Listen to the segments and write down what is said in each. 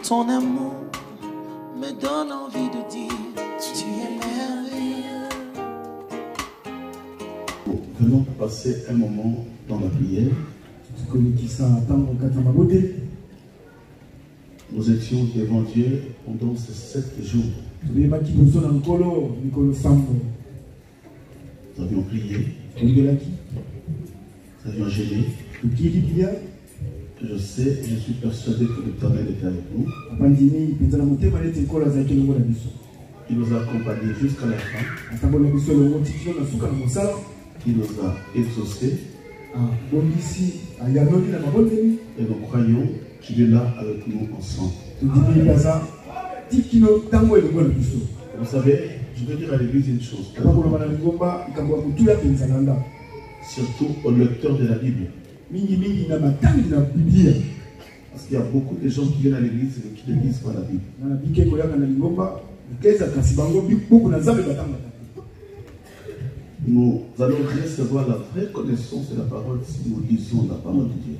Ton amour me donne envie de dire tu es merveilleux. Venons passer un moment dans la prière. Nous étions devant Dieu pendant ces 7 jours. Nous avions prié. Nous avions gêné. Je sais, je suis persuadé que l'Éternel était avec nous. Il nous a accompagnés jusqu'à la fin. Il nous a exaucés. Et nous croyons qu'il est là avec nous ensemble. Vous savez, je veux dire à l'église une chose. Surtout aux lecteurs de la Bible. Parce qu'il y a beaucoup de gens qui viennent à l'église et qui ne lisent pas la Bible. Nous allons recevoir la vraie connaissance de la parole si nous lisons la parole de Dieu.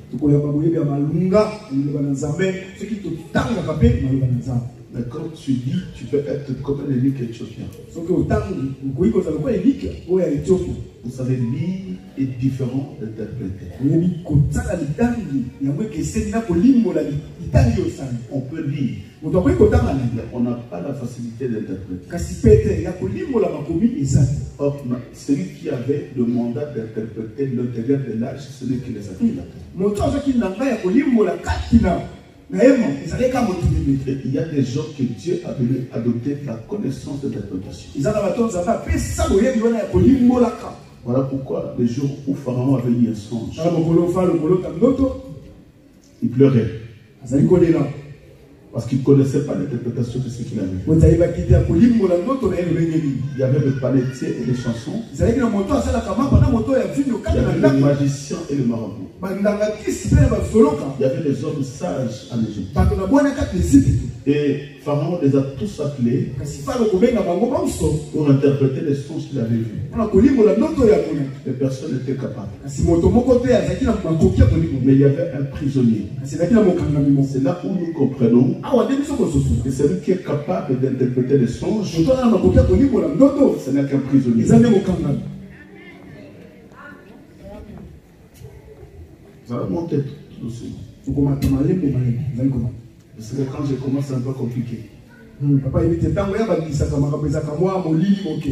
Mais quand tu lis, tu peux être comme un élique éthiopien. Vous savez, lire est différent d'interpréter. On peut lire, mais on n'a pas la facilité d'interpréter. Or, celui qui avait le mandat d'interpréter l'intérieur de l'âge, c'est celui qui les a fait. Il y a des gens que Dieu a venu adopter la connaissance de l'interprétation. Voilà pourquoi le jour où Pharaon avait eu un songe, il pleurait. Parce qu'il ne connaissait pas l'interprétation de ce qu'il avait vu. Il y avait le panetier et les chansons. Il y avait le magicien et le marabout. Il y avait les hommes sages en Égypte. Et Pharaon les a tous appelés pour interpréter les songes qu'il avait vus. Les personnes n'étaient capables. Mais il y avait un prisonnier. C'est là où nous comprenons que celui qui est capable d'interpréter les songes, ce n'est qu'un prisonnier. Ça va monter tout doucement. Parce que quand je commence, c'est un peu compliqué.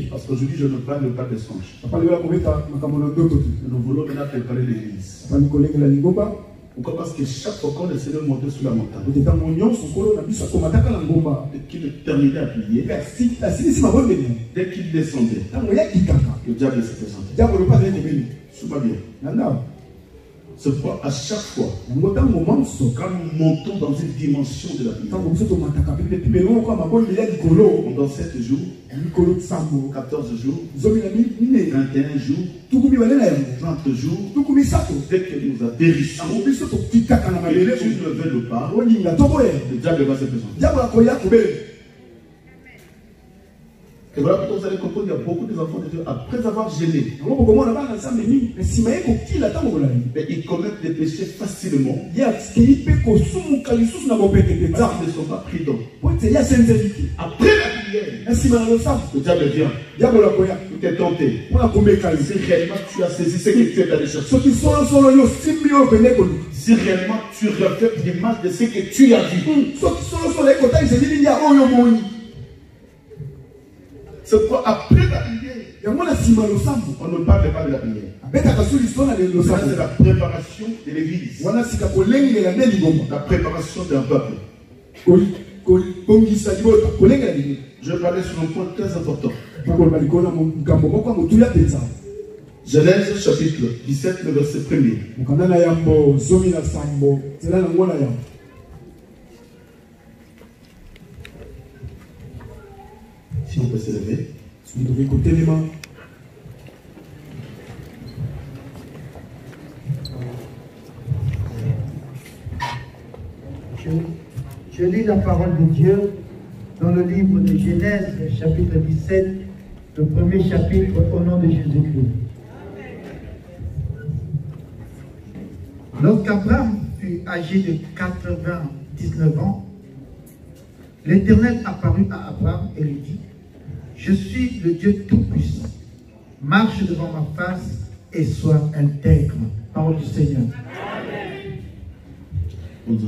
Parce qu'aujourd'hui, je ne parle pas de songes. Nous voulons maintenant préparer l'église. Pourquoi? Parce que chaque fois qu'on essaie de monter sur la montagne, et qu'il terminait à prier, dès qu'il descendait, le diable se présentait. Souviens bien. C'est pourquoi à chaque fois, quand nous montons dans une dimension de la prière, pendant 7 jours, 14 jours, 21 jours, 30 jours, dès que nous atterrissons, et tu ne veux pas, le diable va se présenter. Et voilà pourquoi vous allez comprendre qu'il y a beaucoup d'enfants de Dieu, après avoir gêné, mais ils commettent des péchés facilement. Parce qu'ils ne sont pas pris dans. Après la prière, le diable vient. Tu t'es tenté. Si réellement tu as saisi ce que tu es allé chercher. Si réellement tu reflètes l'image de ce que tu as vu. C'est pourquoi après la prière, on ne parle pas de la prière. C'est la préparation de l'église. La préparation d'un peuple. Je vais parler sur un point très important. Genèse chapitre 17, le verset 1er. Si on peut se lever. Je lis la parole de Dieu dans le livre de Genèse, chapitre 17, le premier chapitre, au nom de Jésus-Christ. Lorsqu'Abraham fut âgé de 99 ans, L'Éternel apparut à Abraham et lui dit, je suis le Dieu Tout-Puissant. Marche devant ma face et sois intègre. Parole du Seigneur. Amen.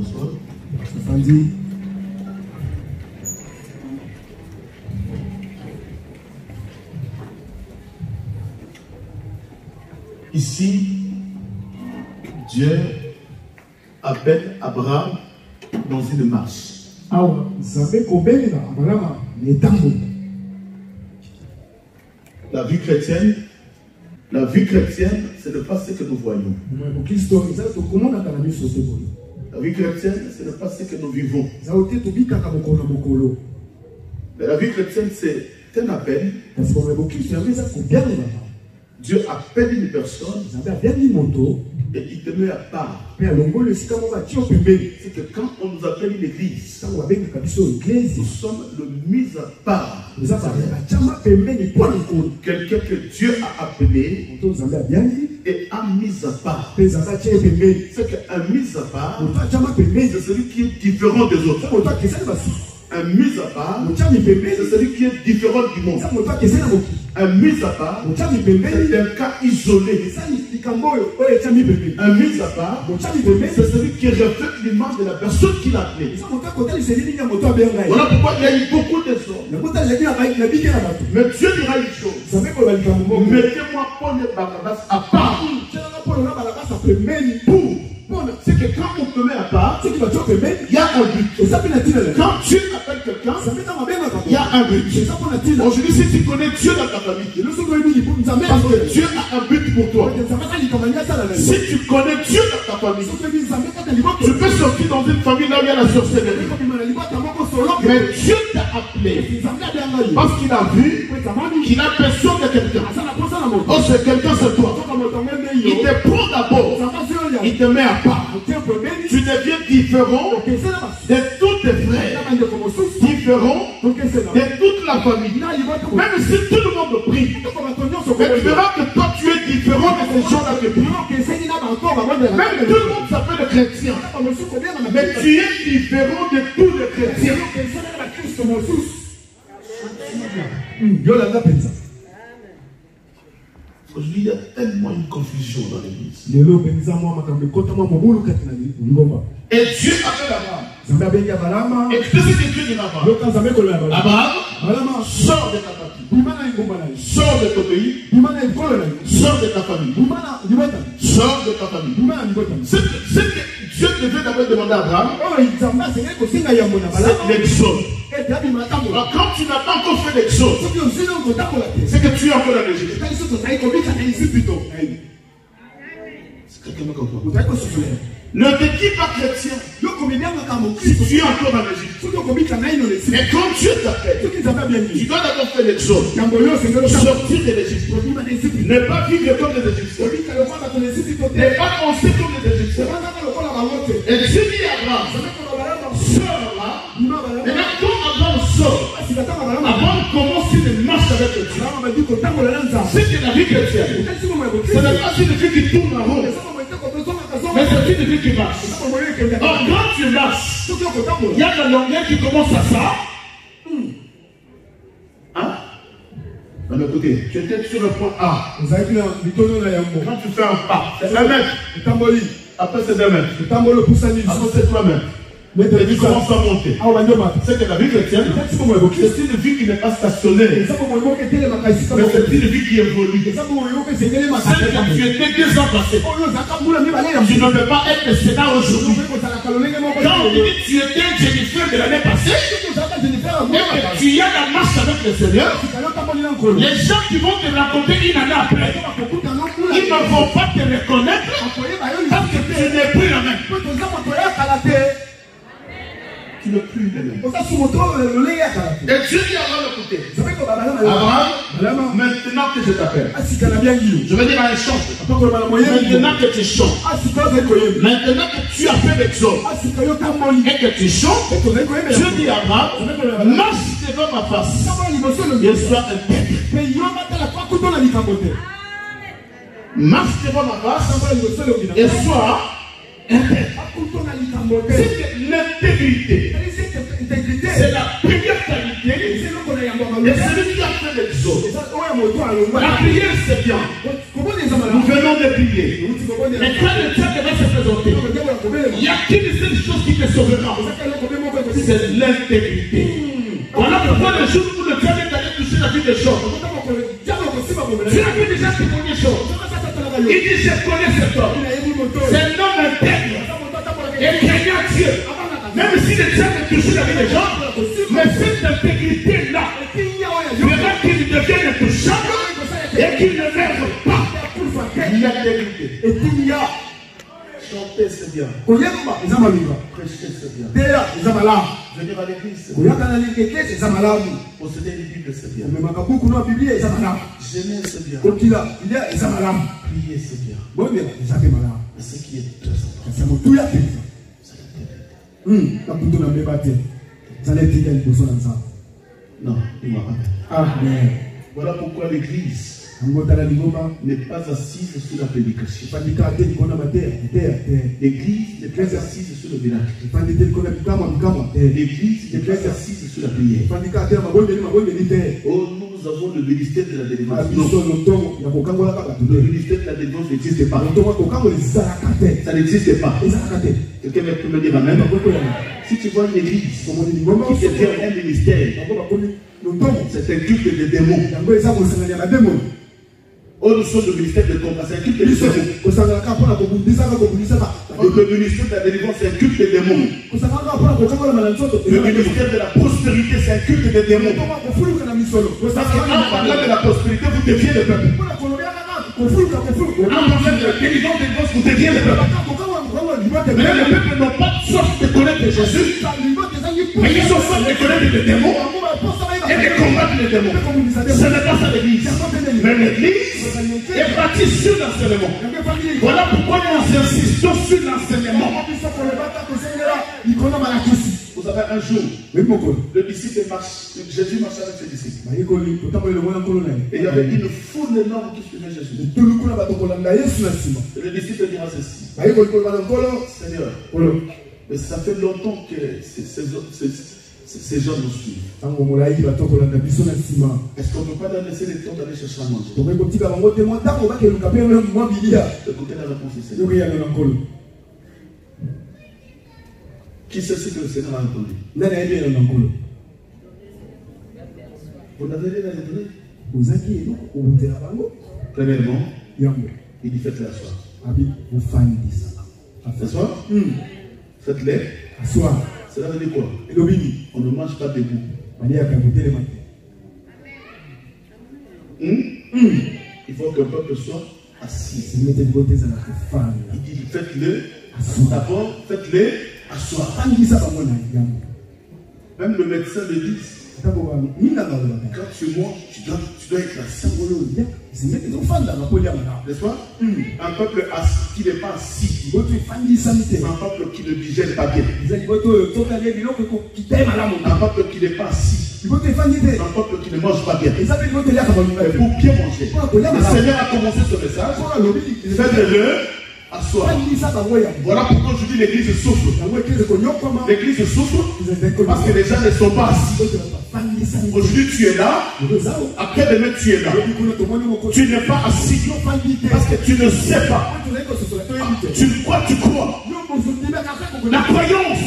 Ici, Dieu appelle Abraham dans une marche. La vie chrétienne, ce n'est pas ce que nous voyons. La vie chrétienne, ce n'est pas ce que nous vivons. Mais la vie chrétienne, c'est un appel. Dieu appelle une personne et il te met à part. C'est que quand on nous appelle une église, nous sommes le mis à part. Quelqu'un que Dieu a appelé et a mis à part. C'est qu'un mis à part, c'est celui qui est différent des autres. Un mis à part, c'est celui qui est différent du monde. Un mis à part, c'est un cas isolé. Un mis à part, c'est celui qui reflète l'image de la personne qui l'a appelé. Voilà pourquoi il y a eu beaucoup de choses. Mais Dieu dira une chose. Mettez-moi Paul et Barnabas à part. C'est que quand on te met à part, il y a un but. Quand Dieu appelle quelqu'un, il y a un but. Aujourd'hui, si tu connais Dieu dans ta famille, parce que Dieu a un but pour toi. Si tu connais Dieu dans ta famille, tu peux sortir dans une famille là où il y a la sorcellerie. Mais Dieu t'a appelé parce qu'il a vu qu'il a besoin de quelqu'un. Oh, c'est quelqu'un, c'est toi. Il te prend d'abord. Il te met à part. Tu deviens différent de tous tes frères, différent de toute la famille. Même si tout le monde prie, mais tu verras que toi tu es différent de ces gens-là qui prient. Même tout le monde s'appelle chrétien, mais tu es différent de tous les chrétiens. Aujourd'hui, il y a tellement une confusion dans l'église. Et Dieu appelle Abraham. Et tu sais ce que Dieu dit à Abraham. Abraham, sors de ta patrie. Sors de ton pays. Sors de ta famille. Sors de ta famille. Ce que Dieu devait d'abord demander à Abraham, c'est l'exode. Quand tu n'as pas encore fait l'exode, c'est que tu es encore dans l'Égypte. C'est quelqu'un qui comprend. Ne te dis pas chrétien si tu es encore dans l'Égypte. Mais quand Dieu t'appelle, tu dois d'abord faire l'exode. Sortir de l'Égypte. Ne pas vivre comme les Égyptiens. Ne pas penser comme les Égyptiens. Et Dieu dit à Abraham, sors là. Maintenant quand Abraham sort, Abraham commence une marche avec Dieu. C'est que la vie chrétienne, ce n'est pas une vie qui tourne en rond, mais c'est une vie qui marche. Or, quand tu marches, il y a la longueur qui commence à ça. Hein? Non, mais écoutez, tu étais sur le point A. Quand tu fais un pas, c'est 1 mètre. Après, c'est 2 mètres. Après, c'est 3 mètres. Et tu commences à monter. C'est que la vie chrétienne, c'est une vie qui n'est pas stationnaire. Mais c'est une vie qui évolue. Celle que tu étais 2 ans passé, tu ne peux pas être le Sénat aujourd'hui. Quand on dit que tu étais Jennifer de l'année passée, et que tu y as la marche avec le Seigneur, les gens qui vont te raconter une année après, ils ne vont pas te reconnaître parce que tu n'es plus la même. Tu n'es plus le même. Et Dieu dit à Abraham, écoutez, Abraham, maintenant que je t'appelle, je vais dire à un chant, maintenant que tu chantes, maintenant que tu as fait l'exode et que tu chantes, Dieu dit à Abraham, marche devant ma face et sois intègre. Marche devant ma face et sois intègre. C'est l'intégrité. c'est la première qualité. Et celui qui a fait les autres. La prière, c'est bien. Nous venons de prier. Mais quand le temps va se présenter, il n'y a qu'une seule chose qui te sauvera. C'est l'intégrité. Voilà pourquoi le jour où le diable est allé toucher la vie des gens, tu as vu déjà témoigner des choses. Il dit, je connais cet homme. C'est un homme intègre. Et craignant Dieu. Même si le diable touche la vie des gens, mais cette intégrité-là fera qu'il devienne intouchable et qu'il ne meurt pas. L'intégrité. Et qu'il y a chanter, c'est bien. Prêcher, c'est bien. Venir à l'église, c'est bien. Posséder une Bible, c'est bien. J'aimer, c'est bien. Prier, c'est bien. Mais ce qui est très important, non, dis-moi amen. Voilà pourquoi l'église n'est pas assise sur la prédication. L'église n'est pas assise sur le miracle. L'église n'est pas assise sur la prière. Oh, nous avons le ministère de la délivrance. Le ministère de la délivrance n'existe pas. Ça n'existe pas. Quelqu'un peut me dire amen. Si tu vois une église qui devient un ministère, c'est un culte de démons. Oh, nous sommes le ministère de combat, c'est un culte de démons. Le ministère de la délivrance, c'est un culte de démons. Le ministère de la prospérité, c'est un culte de démons. Parce qu'en parlant de la prospérité, vous deviez le peuple. En parlant de la délivrance, vous deviez le peuple. Mais le peuple n'a pas soif de connaître Jésus, mais ils ont soif de connaître les démons et de combattre les démons. Ce n'est pas ça l'église. Mais l'église est bâtie sur l'enseignement. Voilà pourquoi nous insistons sur l'enseignement. Vous savez, un jour, le disciple marche, Jésus marchait avec ses disciples. Et il y avait une foule énorme qui suivait Jésus. Et le disciple dira ceci: Seigneur, mais ça fait longtemps que ces gens nous suivent. Est-ce qu'on ne peut pas leur laisser le temps d'aller chercher à manger? Écoutez la réponse du Seigneur. Qui sait ce que le Seigneur a entendu? Vous n'avez rien à donner? Premièrement, il dit faites-les asseoir. Asseoir? Faites-les. Cela veut dire quoi? On ne mange pas debout. Il faut que le peuple soit assis. Il dit faites-le. D'abord, faites-le asseoir. Même le médecin le dit. Quand tu manges, tu dois être assis. N'est-ce pas? Un peuple qui n'est pas assis, c'est un peuple qui ne digère pas bien. Un peuple qui n'est pas assis, c'est un peuple qui ne mange pas bien. Mais pour bien manger, le Seigneur a commencé ce message. Faites-le asseoir. Voilà pourquoi je dis l'église souffre. L'église souffre parce que les gens ne sont pas assis. Aujourd'hui tu es là, après demain tu es là. Tu n'es pas assis parce que tu ne sais pas. Tu crois. La croyance.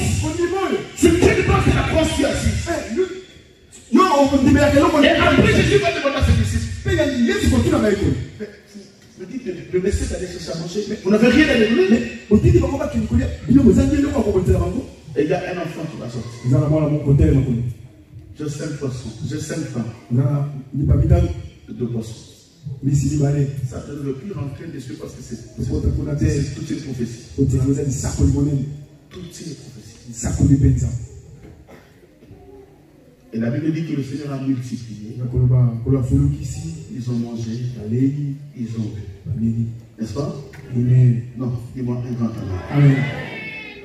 Tu ne sais pas que la croyance tu es assis. Et après Jésus va demander à ses disciples. Le monsieur d'aller chercher à manger, mais vous n'avez rien à lui donner. Et il y a un enfant qui va sortir. J'ai 5 poissons, j'ai 5 pains. De poissons. Ça ne veut plus rentrer dessus parce que c'est toute une prophétie. Toute une prophétie. Et la Bible dit que le Seigneur a multiplié. Ils ont mangé, ils ont bu. N'est-ce pas? Non, dis-moi un grand amen.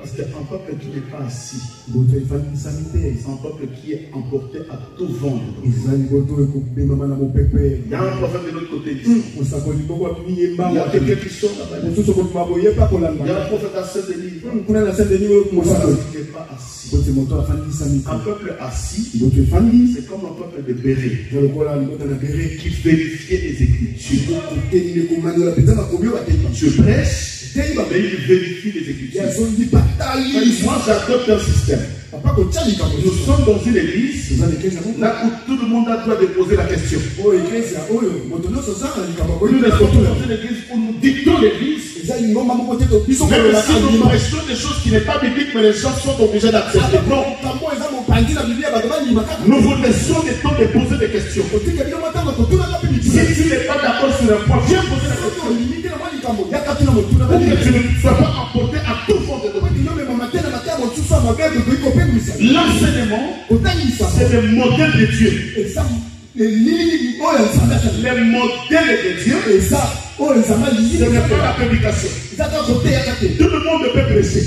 Parce qu'un peuple qui n'est pas assis, c'est un peuple qui est emporté à tout vendre. Il y a un prophète de l'autre côté ici. Il y a quelqu'un qui sort là-bas. Il y a un prophète à Saint-Denis. Qui n'est pas assis. Un peuple assis, c'est comme un peuple de béret qui vérifie les Écritures. Je prêche, mais il vérifie les Écritures. Moi, j'adopte un système. Nous sommes dans une église là où tout le monde a droit de poser la question. Nous ne sommes pas dans une église où nous dictons l'église. Même si nous prêchons des choses qui n'est pas bibliques, mais les gens sont obligés d'accepter. Non. Nous vous laissons le temps de poser des questions. Si tu n'es pas d'accord sur un point, viens poser la question. Pour que tu ne sois pas emporté à tout fond de toi. L'enseignement, c'est le modèle de Dieu. Le modèle de Dieu, ce n'est pas la prédication. Tout le monde peut prêcher.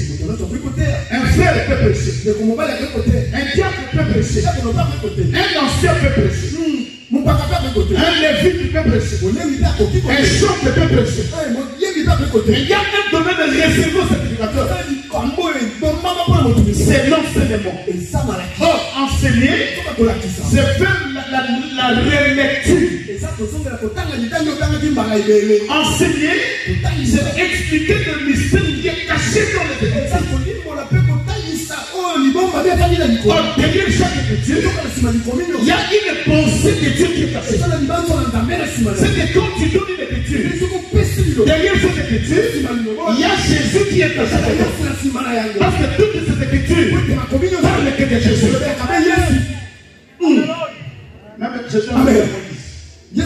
Un frère peut prêcher. Un diable peut prêcher. Un ancien peut prêcher. Un lévite peut prêcher. Un chauve peut prêcher. Mais il y a un domaine de référence certificateur. C'est l'enseignement. Or, enseigner, c'est faire la relecture. Enseigner, c'est expliquer le mystère qui est caché dans les Écritures. Derrière chaque écriture, il y a une pensée de Dieu qui est cachée. C'est que quand tu donnes une écriture, derrière cette écriture, il y a Jésus qui est caché. Parce que toutes ces écritures parlent que de Jésus. Même Jésus a dit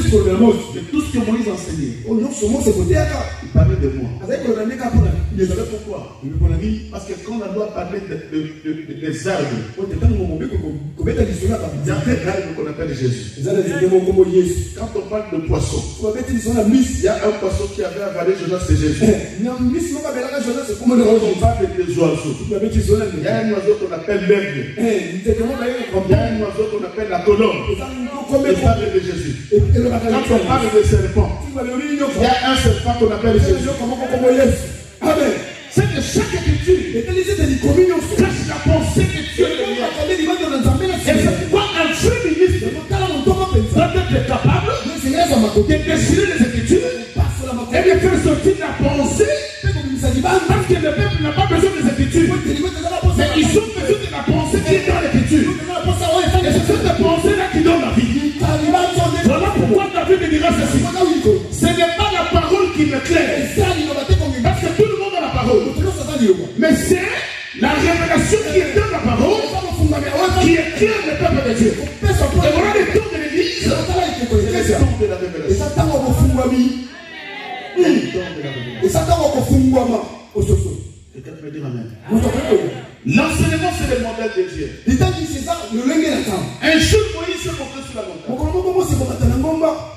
tout ce que Moïse enseignait, il parlait de moi. Vous savez pourquoi? Parce que quand on doit parler des arbres, il y a des arbres qu'on appelle Jésus. Quand on parle de poisson, il y a un poisson qui avait avalé Jonas, c'est Jésus. Quand on parle des oiseaux, il y a un oiseau qu'on appelle l'aigle. Il y a un oiseau qu'on appelle la colombe. Il parle de Jésus. Quand on parle de serpent, il y a un serpent qu'on appelle Jésus. Amen. C'est que chaque écriture cache la pensée de Dieu. Et c'est pourquoi un vrai ministre doit être capable de déchirer les écritures et de faire sortir la pensée. Parce que le peuple n'a pas besoin des écritures, mais ils ont besoin de la pensée qui est dans l'écriture. Et c'est cette pensée-là qui donne la vie. Voilà pourquoi David dira ceci. Ce n'est pas la parole qui m'éclaire, parce que tout le monde a la parole, mais c'est la révélation qui est dans la parole qui éclaire le peuple de Dieu. Et voilà le temps de l'église, le temps de la révélation. Quelqu'un peut dire amen. L'enseignement, c'est le modèle de Dieu. Un jour, Moïse s'est montré sur la montagne.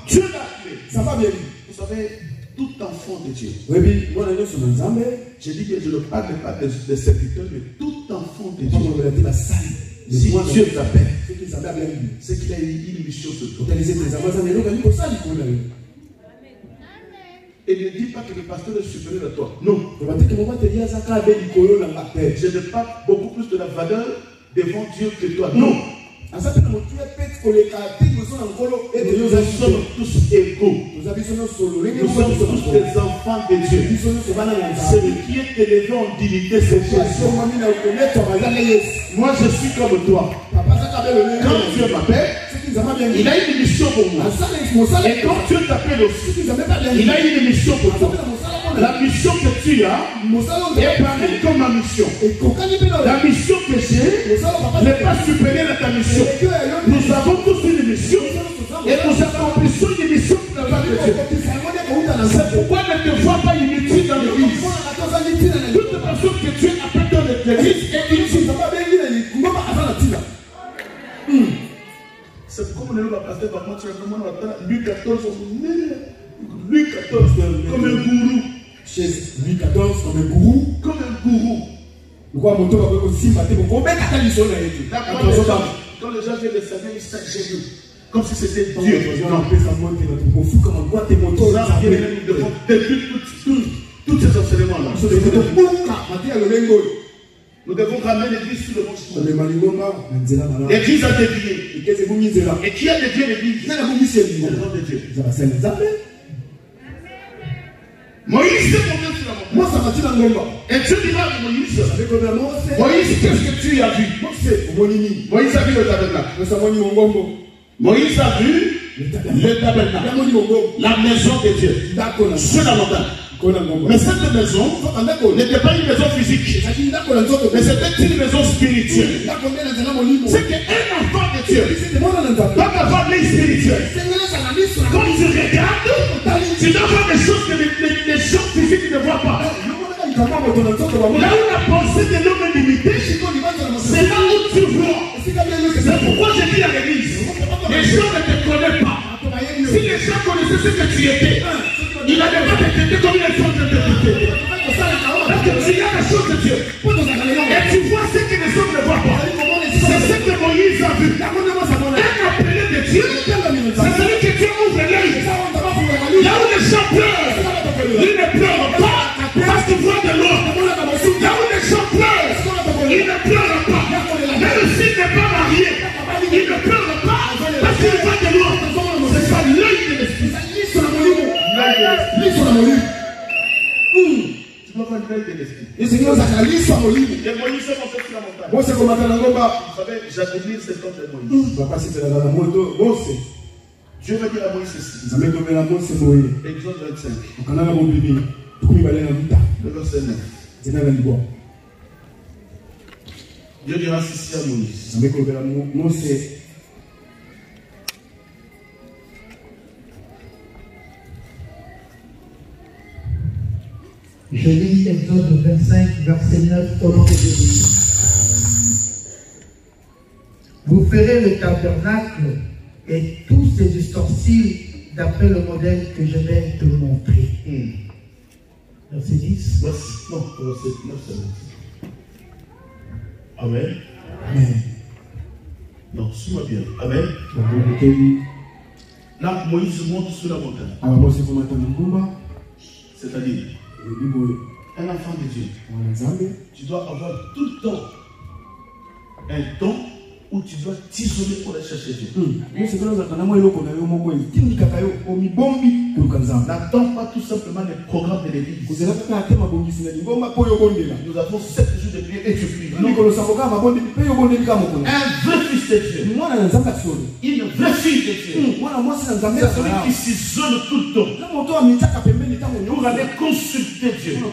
Dieu l'a appelé. Vous savez, tout enfant de Dieu. Je dis que je ne parle pas des serviteurs, mais tout enfant de Dieu. Si Dieu t'appelle, c'est qu'il a une mission sur toi. Et ne dis pas que le pasteur est supérieur à toi. Non. Je ne parle beaucoup plus de la valeur devant Dieu que toi. Non. Nous sommes tous égaux. Nous sommes tous des enfants de Dieu. Celui qui est élevé en dignité, c'est Jésus. Moi, je suis comme toi. Quand Dieu m'appelle, il a une mission pour moi. Et quand Dieu t'appelle aussi, il a une mission pour toi. La mission que tu as est pareille comme ma mission. La mission que j'ai n'est pas supérieure à ta mission. Nous avons tous une mission et nous accomplissons une mission pour la part de Dieu. C'est pourquoi ne te vois pas inutile dans l'église. Toute personne que tu appelles dans l'église est inutile. C'est comme le pasteur va montrer comment on attend Louis XIV. Louis XIV comme un gourou. Chez Louis XIV comme un gourou. Comme un gourou. Quand les gens viennent le Seigneur, ils s'agenouillent. Comme si c'était Dieu. Tous ces enseignements-là. Nous devons ramener l'église sur le bon chemin. L'église a dévié. Et qui a dévié l'église? C'est le nom de Dieu. Moïse s'est monté sur la montagne. Et Dieu dira à Moïse, Moïse, qu'est-ce que tu as vu? Moïse a vu le tabernacle. Moïse a vu le tabernacle, la maison de Dieu, sur la montagne. Mais cette maison n'était pas une maison physique, mais c'était une maison spirituelle. C'est qu'un enfant de Dieu doit avoir l'œil spirituel. Quand tu regardes, tu dois voir des choses que les gens physiques ne voient pas. Là où la pensée de l'homme est limitée, c'est là où tu vois. C'est pourquoi j'ai dit à l'église, les gens ne te connaissent pas. Si les gens connaissaient ce que tu étais, ils n'allaient pas te traiter comme ils sont en train de te traiter. Parce que tu as la chose de Dieu. Et tu vois ce que les autres ne voient pas. C'est ce que Moïse a vu. Un appelé de Dieu, c'est celui que Dieu ouvre l'œil. Là où les gens pleurent, ils ne pleurent pas parce qu'ils voient de l'eau. Là où les gens pleurent, ils ne pleurent pas. Même s'il n'est pas marié, il ne pleure pas parce qu'il voit de l'eau. C'est ça l'œil de l'esprit. Tu dois avoir l'œil de l'esprit. Et Moïse s'est monté sur la montagne. Vous savez, j'admire cet homme de Moïse. Dieu va dire à Moïse ceci. Exode 25. Le verset 9. Dieu dira ceci à Moïse. Je lis Exode 25, verset 9 au nom de Jésus. Vous ferez le tabernacle et tous ses ustensiles d'après le modèle que je vais te montrer. Verset 10. Non, verset 9, c'est 9. Amen. Amen. Non, suis-moi bien. Amen. Là, Moïse monte sur la montagne. C'est-à-dire, un enfant de Dieu, tu dois avoir tout le temps un temps où tu dois t'isoler pour aller chercher Dieu. N'attends pas tout simplement les programmes de l'église. Nous avons 7 jours de prière et tu pries. Non. Un vrai fils de Dieu, une vraie fille de Dieu, c'est celui qui s'isole tout le temps pour aller consulter Dieu, pour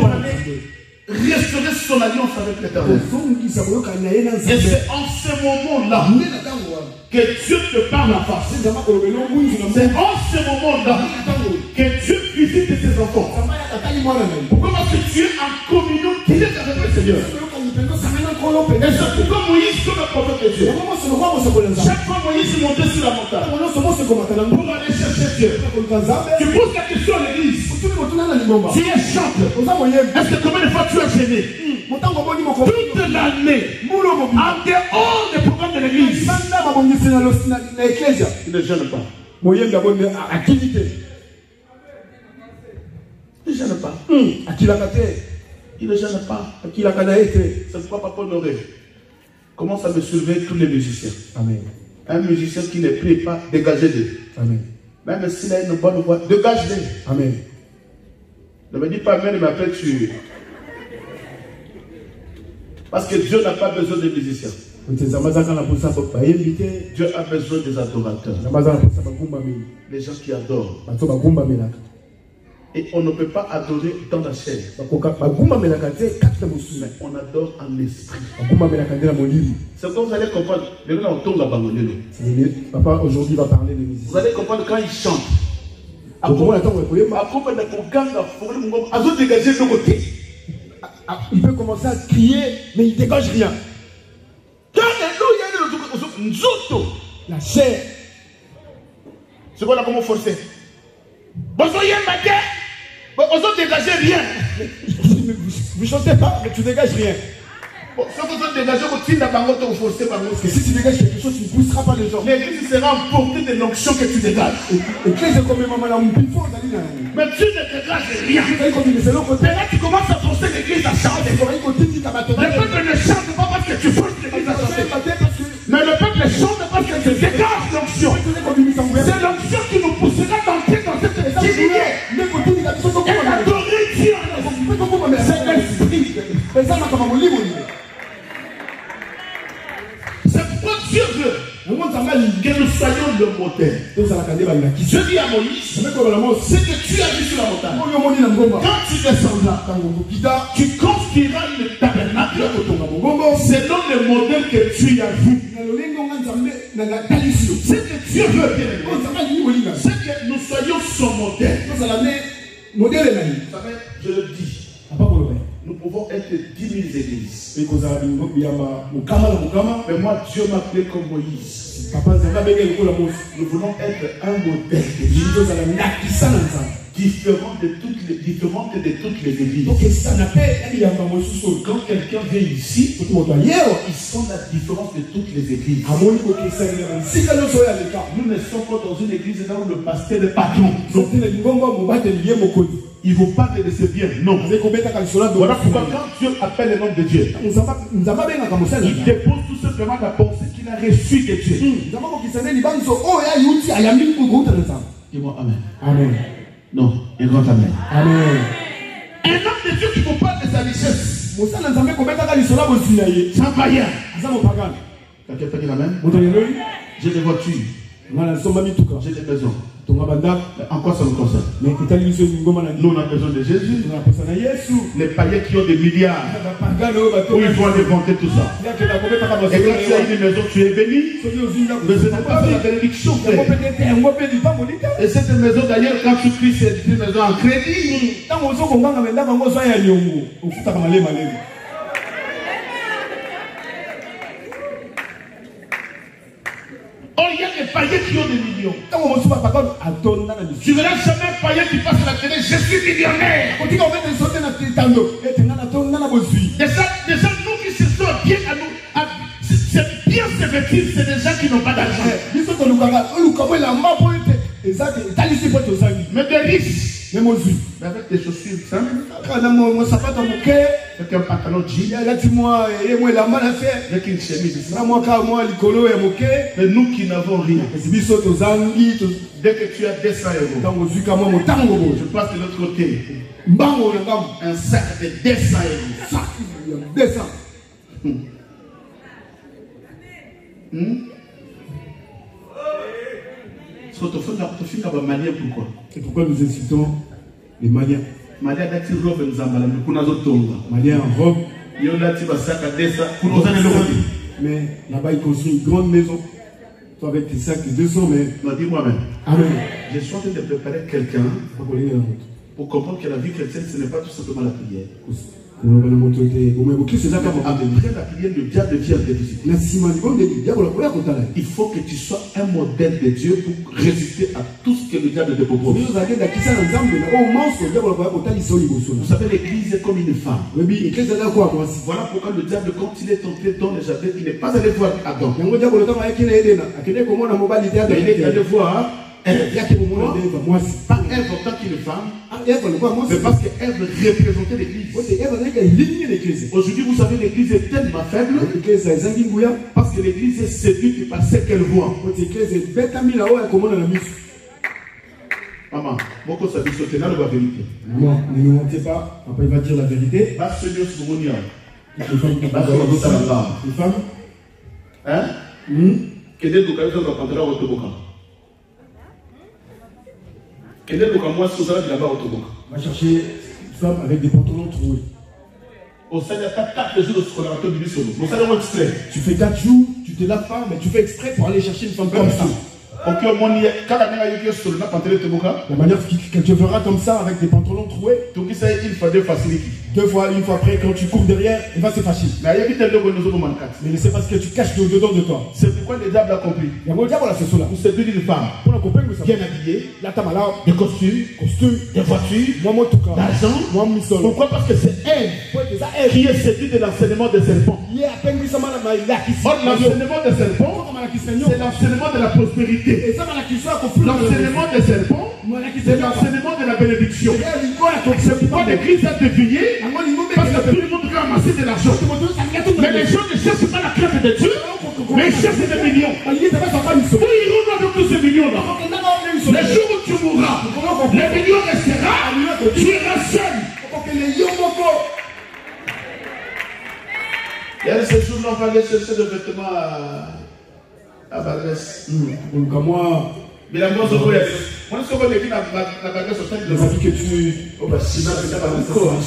aller restaurer son alliance avec l'Éternel. Et c'est en ce moment-là que Dieu te parle en face. C'est en ce moment-là que Dieu visite ses enfants. Pourquoi? Parce que tu es en communion directe avec le Seigneur. Et c'est pourquoi Moïse, comme le prophète de Dieu, chaque fois Moïse montait sur la montagne pour aller chercher Dieu. Tu poses la question à l'église. Tu es chanteur. Est-ce que combien de fois tu as gêné? Toute l'année, en dehors des programmes de l'église, il ne gêne pas. Il ne gêne pas. Il ne gêne pas. C'est pourquoi Papa Honoré commence à me soulever tous les musiciens. Amen. Un musicien qui ne prie pas, dégagez-le. Amen. Même s'il a une bonne voix, dégage-le. Amen. Ne me dis pas, Amen, il m'appelle tu. Parce que Dieu n'a pas besoin de musiciens. Dieu a besoin des adorateurs. Les gens qui adorent. Et on ne peut pas adorer dans la chair. Mais on adore en esprit. C'est comme vous allez comprendre. Papa aujourd'hui va parler de musique. Vous allez comprendre quand il chante. Il peut commencer à crier, mais il ne dégage rien. La chair. C'est quoi là, comment forcer? Vous ne dégagez rien. Vous chantez pas, mais tu dégages rien. Si tu dégages quelque chose, tu ne pousseras pas les gens. L'église sera emportée de l'onction que tu dégages. Mais tu ne dégages rien. Mais là, tu commences à forcer l'église à chanter. Le peuple ne chante pas parce que tu forces l'église à chanter. Mais le peuple chante parce que tu dégages l'onction. C'est l'onction qui nous poussera d'entrer dans cette activité. Et d'adorer Dieu. C'est l'esprit. C'est pourquoi Dieu veut que nous soyons le modèle. Je dis à Moïse, ce que tu as vu sur la montagne, quand tu descendras, tu construiras le tabernacle selon le modèle que tu as vu. Ce que Dieu veut, c'est que nous soyons son modèle. Vous savez, je le dis. Nous pouvons être 10 000 églises. Mais moi, Dieu m'a appelé comme Moïse. Nous voulons être un modèle différent de toutes les églises. Quand quelqu'un vient ici, il sent la différence de toutes les églises. Nous ne sommes pas dans une église là où le pasteur est patron. Il ne faut pas te laisser bien. Non. Voilà pourquoi quand Dieu appelle le nom de Dieu, il dépose tout simplement la pensée qu'il a reçue de Dieu. Dis-moi Amen. Amen. Non, un grand Amen. Amen. Un homme de Dieu qui vous parle de sa richesse. C'est un païen. Quelqu'un peut dire Amen? J'ai des voitures. J'ai des maisons. En quoi ça nous concerne? Nous on a besoin de Jésus. Les païens qui ont des milliards, où ils vont aller vanter tout ça. Et quand tu as une maison, tu es béni. Mais ce n'est pas la bénédiction. Et cette maison d'ailleurs, quand tu pries, c'est une maison en crédit. Oh, il y a des païens qui ont des millions. Tu ne verras jamais un païen qui passe à la télé, je suis millionnaire. Déjà, nous qui se sommes bien à nous, c'est bien se vêtir, c'est des gens qui n'ont pas d'argent. Mais des riches. Mais avec des chaussures simples, avec un pantalon jean, avec une chemise. Mais nous qui n'avons rien, dès que tu as 200 euros, je passe de l'autre côté. Un sac de 200 euros. Et pourquoi nous incitons les Maliens? Maliens en robe. Mais là-bas, ils construisent une grande maison. Toi, avec tes sacs de 200, mais. Dis-moi même. Amen. Je suis en train de préparer quelqu'un pour comprendre que la vie chrétienne, ce n'est pas tout simplement la prière. Après la prière, le diable vient te visiter. Il faut que tu sois un modèle de Dieu pour résister à tout ce que le diable te propose. Vous savez, l'église est comme une femme. Voilà pourquoi le diable, quand il est entré dans le jardin, il n'est pas allé voir Adam. Il est allé voir Ève. Pas Ève en tant qu'une femme, c'est parce qu'Ève représentait l'église. Aujourd'hui, vous savez, l'église est tellement faible parce que l'église est séduite par ce qu'elle voit. Maman, beaucoup ça dit sauter là la vérité. Non, ne mentez pas. Papa, il va dire la vérité. Les femmes. Hein? Quel est le cas de la pantalon au Toboka? Quel est le cas moi sur là bas au Toboka? Va chercher une femme avec des pantalons troués. Au sein de 4 jours de scolaire du solo. Tu fais 4 jours, tu te laves pas, mais tu fais exprès pour aller chercher une femme comme ça. La manière que tu verras comme ça avec des pantalons troués. Donc il faut faciliter. 2 fois, 1 fois après, quand tu cours derrière, il va se fâcher. Mais c'est parce que tu caches dedans de toi. C'est pourquoi le diable a compris. Pour séduire une femme bien habillée, des costumes, des voitures, d'argent. Pourquoi? Parce que c'est elle qui est séduite de l'enseignement des serpents. Or, l'enseignement des serpents, c'est l'enseignement de la prospérité. L'enseignement des serpents, c'est l'enseignement de la bénédiction. C'est pourquoi l'Église a dévié, parce que tout le monde veut ramasser de l'argent. Mais les gens ne cherchent pas la crainte de Dieu, mais ils cherchent des millions. Où iront avec tous ces millions-là? Le jour où tu mourras, les millions resteront, tu iras seul. Il y a ce jour-là, on va aller chercher des vêtements à Bagrès. Mais la moi, on se voit les filles à Bagrès au stade de la vie que tu. Oh, bah, Chinois, c'est pas encore.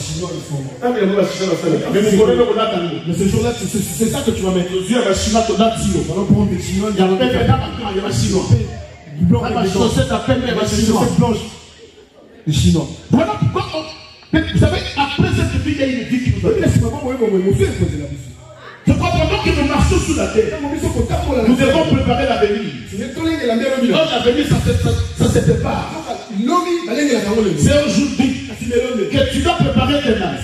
Mais ce jour-là, c'est ça que tu vas mettre. Aux yeux, il y a Chinois, ton atio. On va prendre des Chinois, il y a un peu de Chinois. Du blanc, il y a des chaussettes à peine, il y a des Chinois. Des Chinois. Voilà pourquoi, vous savez, après cette vie, il y a une vie qui nous a. Je crois pendant que nous marchons sous la terre, nous devons préparer l'avenir. Or, l'avenir, ça se prépare. C'est aujourd'hui que tu dois préparer tes mains.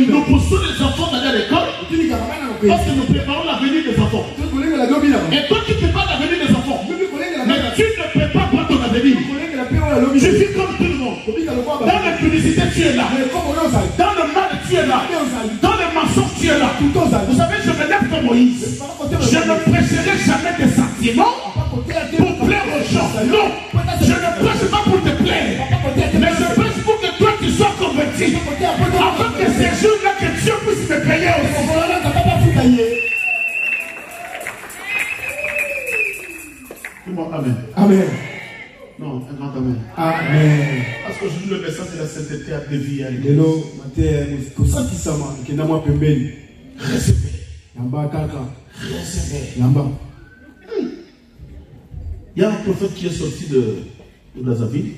Nous poussons les enfants d'aller à l'école parce que nous préparons l'avenir des enfants. Et toi, tu prépares l'avenir des enfants. Mais tu ne prépares pas ton avenir. Je suis comme tout le monde. Dans la publicité, tu es là. Dans le mal, tu es là. Dans le mensonge, tu es là. Vous savez, je me lève comme Moïse. Je ne prêcherai jamais des sentiments pour plaire aux gens. Non, je ne prêche pas pour te plaire. Mais je prêche pour que toi tu sois converti. Afin que ces jours-là, que Dieu puisse me payer aussi. Dis-moi Amen. Amen. Non, un grand Amen. Amen. Parce qu'aujourd'hui, le message de la sainteté a dévié à l'église. Il y a un prophète qui est sorti de Brazzaville,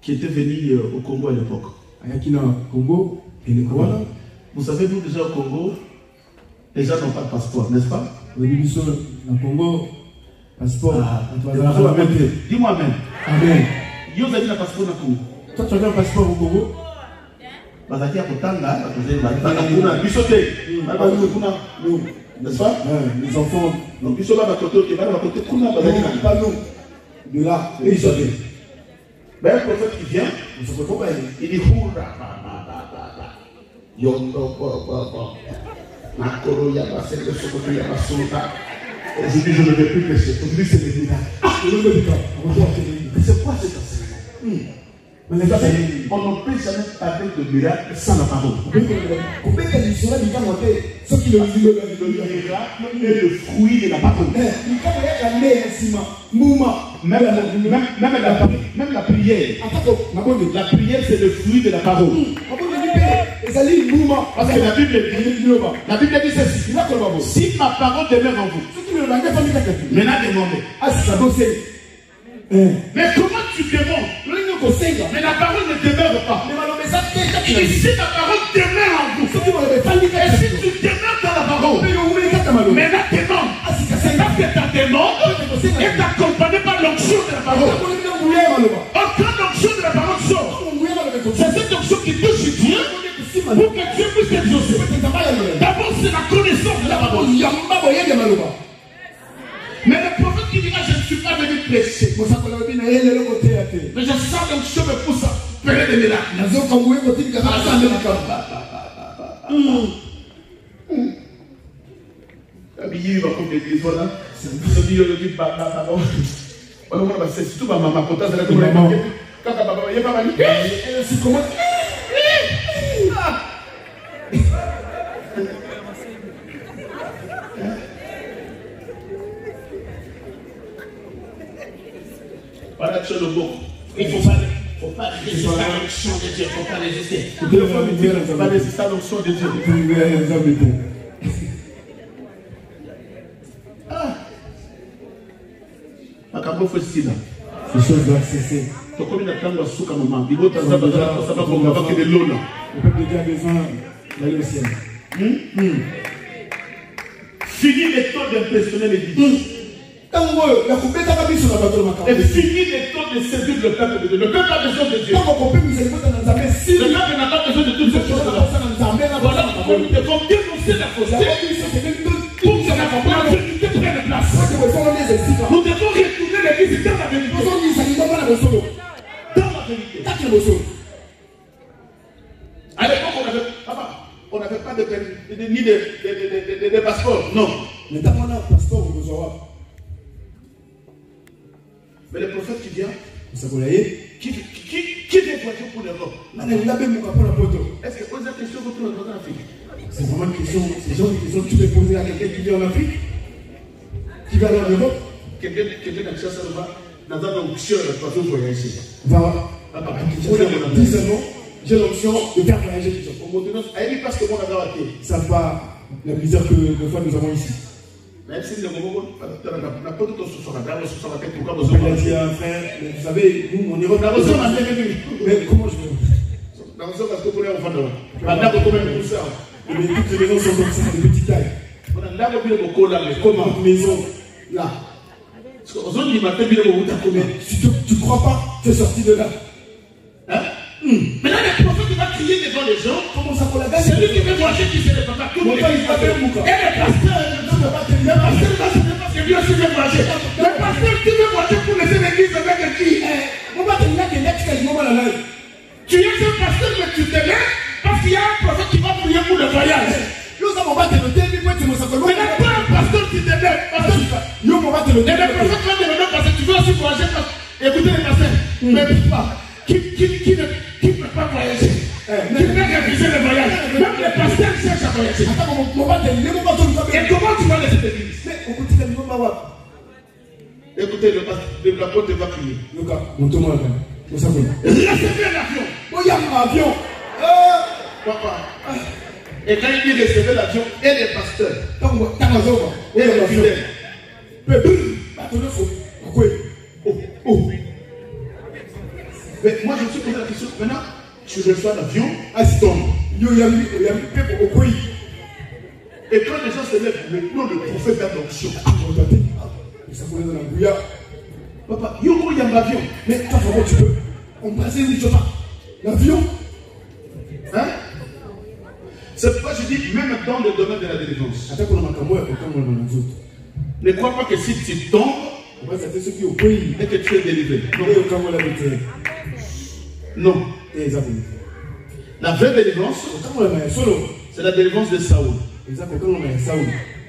qui était venu au Congo à l'époque. Vous savez, nous déjà au Congo, les gens n'ont pas de passeport, n'est-ce pas? Passeport. Dis-moi Amen. Amen. Vous avez un passeport au Congo. Toi, tu as un passeport au Congo? N'est-ce pas? Les enfants. Donc, ils sont là, pas nous. De là, et ils sont là. Ben, un prophète qui vient, il dit aujourd'hui, je ne vais plus prêcher. Aujourd'hui, c'est le débat. C'est quoi cet enseignement? Mais les amis, on ne peut jamais parler de miracle sans la parole. Le miracle est le fruit de la parole. Même la prière. La prière, c'est le fruit de la parole. Parce que la Bible dit ceci. Si ma parole demeure en vous, maintenant demandez. Mais comment tu demandes? Mais la parole ne demeure pas. Et si la parole demeure en vous, et si tu demeures dans la parole, maintenant demande. C'est parce que ta demande est accompagnée par l'onction de la parole. Quand l'onction de la parole sort, c'est cette onction qui touche Dieu pour que Dieu puisse t'exaucer. D'abord, c'est la connaissance de la parole. Mais le prophète qui dira, je ne suis pas venu prêcher. Mais je sens l'onction me pousse à faire des miracles. Il va comme l'église, voilà. C'est tout ma maman. Quand ta maman, il n'y a pas mal. Comment? Voilà, tu es le beau. Il ne faut pas résister à l'onction de Dieu. Il ne faut pas résister. Il ne faut pas résister à l'onction de Dieu. Ah. Macabo fait ceci là. Ces choses doivent cesser. Le peuple de Dieu a besoin d'aller au ciel. Fini les temps d'impressionner les vies. Et fini les temps de séduire le peuple de Dieu. Le peuple a besoin de Dieu. Le peuple n'a pas besoin de toutes ces choses-là. Voilà pourquoi nous devons dénoncer la fausseté pour que la vérité prenne place. Nous devons retourner l'église dans la vérité. Dans la vérité. À l'époque, on n'avait pas de passeport. Non. Mais dans mon passeport, vous besoin. Mais le prophète qui vient, qui vient voyager pour l'Europe. Est-ce que pose la question contre le en Afrique? C'est vraiment une question. C'est genre une question que tu peux poser à quelqu'un qui vient en Afrique, qui va aller en Europe. Quelqu'un qui a ça va dans un option de voyager. J'ai l'option de faire voyager tout ça. Parce que moi, ça va la misère que de fois nous avons ici. Même si le moment, on a pas de temps sur la table, sur la tête, pourquoi vous avez un frère, vous savez, nous, on y revient. Mais comment je veux? Dans le parce que pour les enfants, on a beaucoup même tout ça. Mais toutes les maisons sont comme ça, de petite taille. On a là beaucoup là, mais comment une maison là? Parce qu'aux autres, il m'a fait bien au bout. Tu crois pas, tu es sorti de là? Hein? Maintenant, le prophète va crier devant les gens. Comment ça pour la gagne? C'est lui qui veut voyager, qui se lève pas. Tout le monde va faire Mouka. Et le pasteur, le pasteur va se lever parce que lui aussi veut voyager. Le pasteur qui veut voyager pour laisser l'église avec qui? On va te dire que l'ex quasiment la langue. Tu es un pasteur, mais tu te lèves parce qu'il y a un prophète qui va prier pour le voyage. Nous avons pas te noter, mais moi tu me sens comme mais pas un pasteur qui te lève. Nous on va te noter. Et le prophète va te noter parce que tu veux aussi voyager. Écoutez les pasteurs, mais pas. Qui ne peut pas voyager, qui peut réviser le voyage. Même les pasteurs cherchent à voyager. Et comment tu vas laisser l'église? Écoutez, la porte va crier. Recevez l'avion. Avion. Papa. Et quand il dit recevoir l'avion, et les pasteurs, et les fidèles. Mais moi je me suis posé la question, maintenant tu reçois l'avion, et quand les gens se lèvent, le prophète fait l'onction. Papa, il y a un avion, mais comment tu peux embrasser une chose? L'avion? Hein? C'est pourquoi je dis, même dans le domaine de la délivrance, ne crois pas que si tu tombes, et que tu es délivré. Non. La vraie délivrance, c'est la délivrance de Saoul.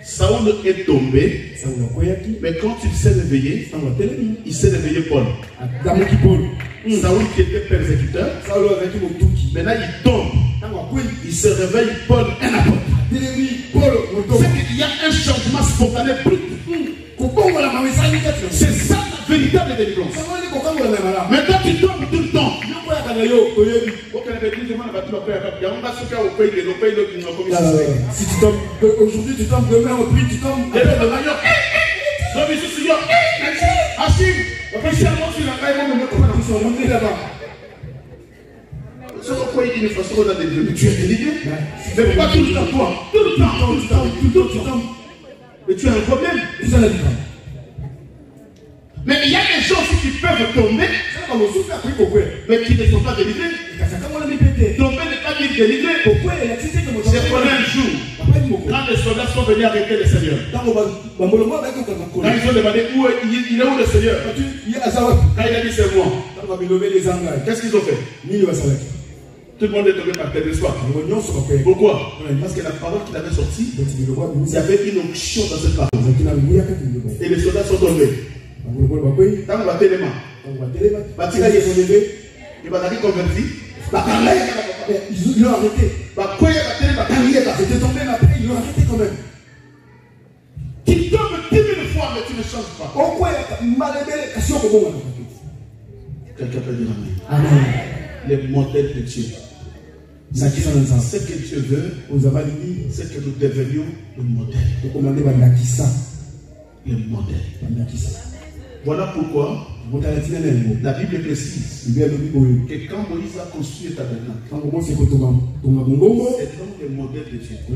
Saoul est tombé, mais quand il s'est réveillé, Paul. Saoul qui était persécuteur, maintenant il tombe, il se réveille, Paul est un apôtre. C'est qu'il y a un changement spontané. C'est ça la véritable délivrance. Maintenant tu tombes tout le temps. Si tu tombes aujourd'hui, tu tombes demain, au prix, tu tombes. C'est pourquoi il dit une façon qu'on a délivré. Tu es délivré. Mais pas tout le temps, toi. Tout le temps. Mais tu as un problème. Mais il y a des gens aussi qui peuvent tomber, mais qui ne sont pas délivrés. Tomber n'est pas dire délivré. C'est pendant un jour, quand les soldats sont venus arrêter le Seigneur, quand ils ont demandé où il est où le Seigneur, quand il a dit c'est moi, qu'est-ce qu'ils ont fait? Tout le monde est tombé par terre de soi. Pourquoi? Parce que la parole qu'il avait sortie, il y avait une onction dans cette parole. Et les soldats sont tombés. Tant qu'on va téléma, il va être converti. Ils l'ont arrêté. C'était tombé après, ils l'ont arrêté quand même. Tu tombes 10 000 fois, mais tu ne changes pas. Quelqu'un peut dire amen. Les modèles de Dieu. Ce que Dieu veut, c'est que nous devenions le modèle. Le modèle. Voilà pourquoi La Bible précise que quand Moïse a construit le tabernacle, c'est donc le modèle de Dieu. C'est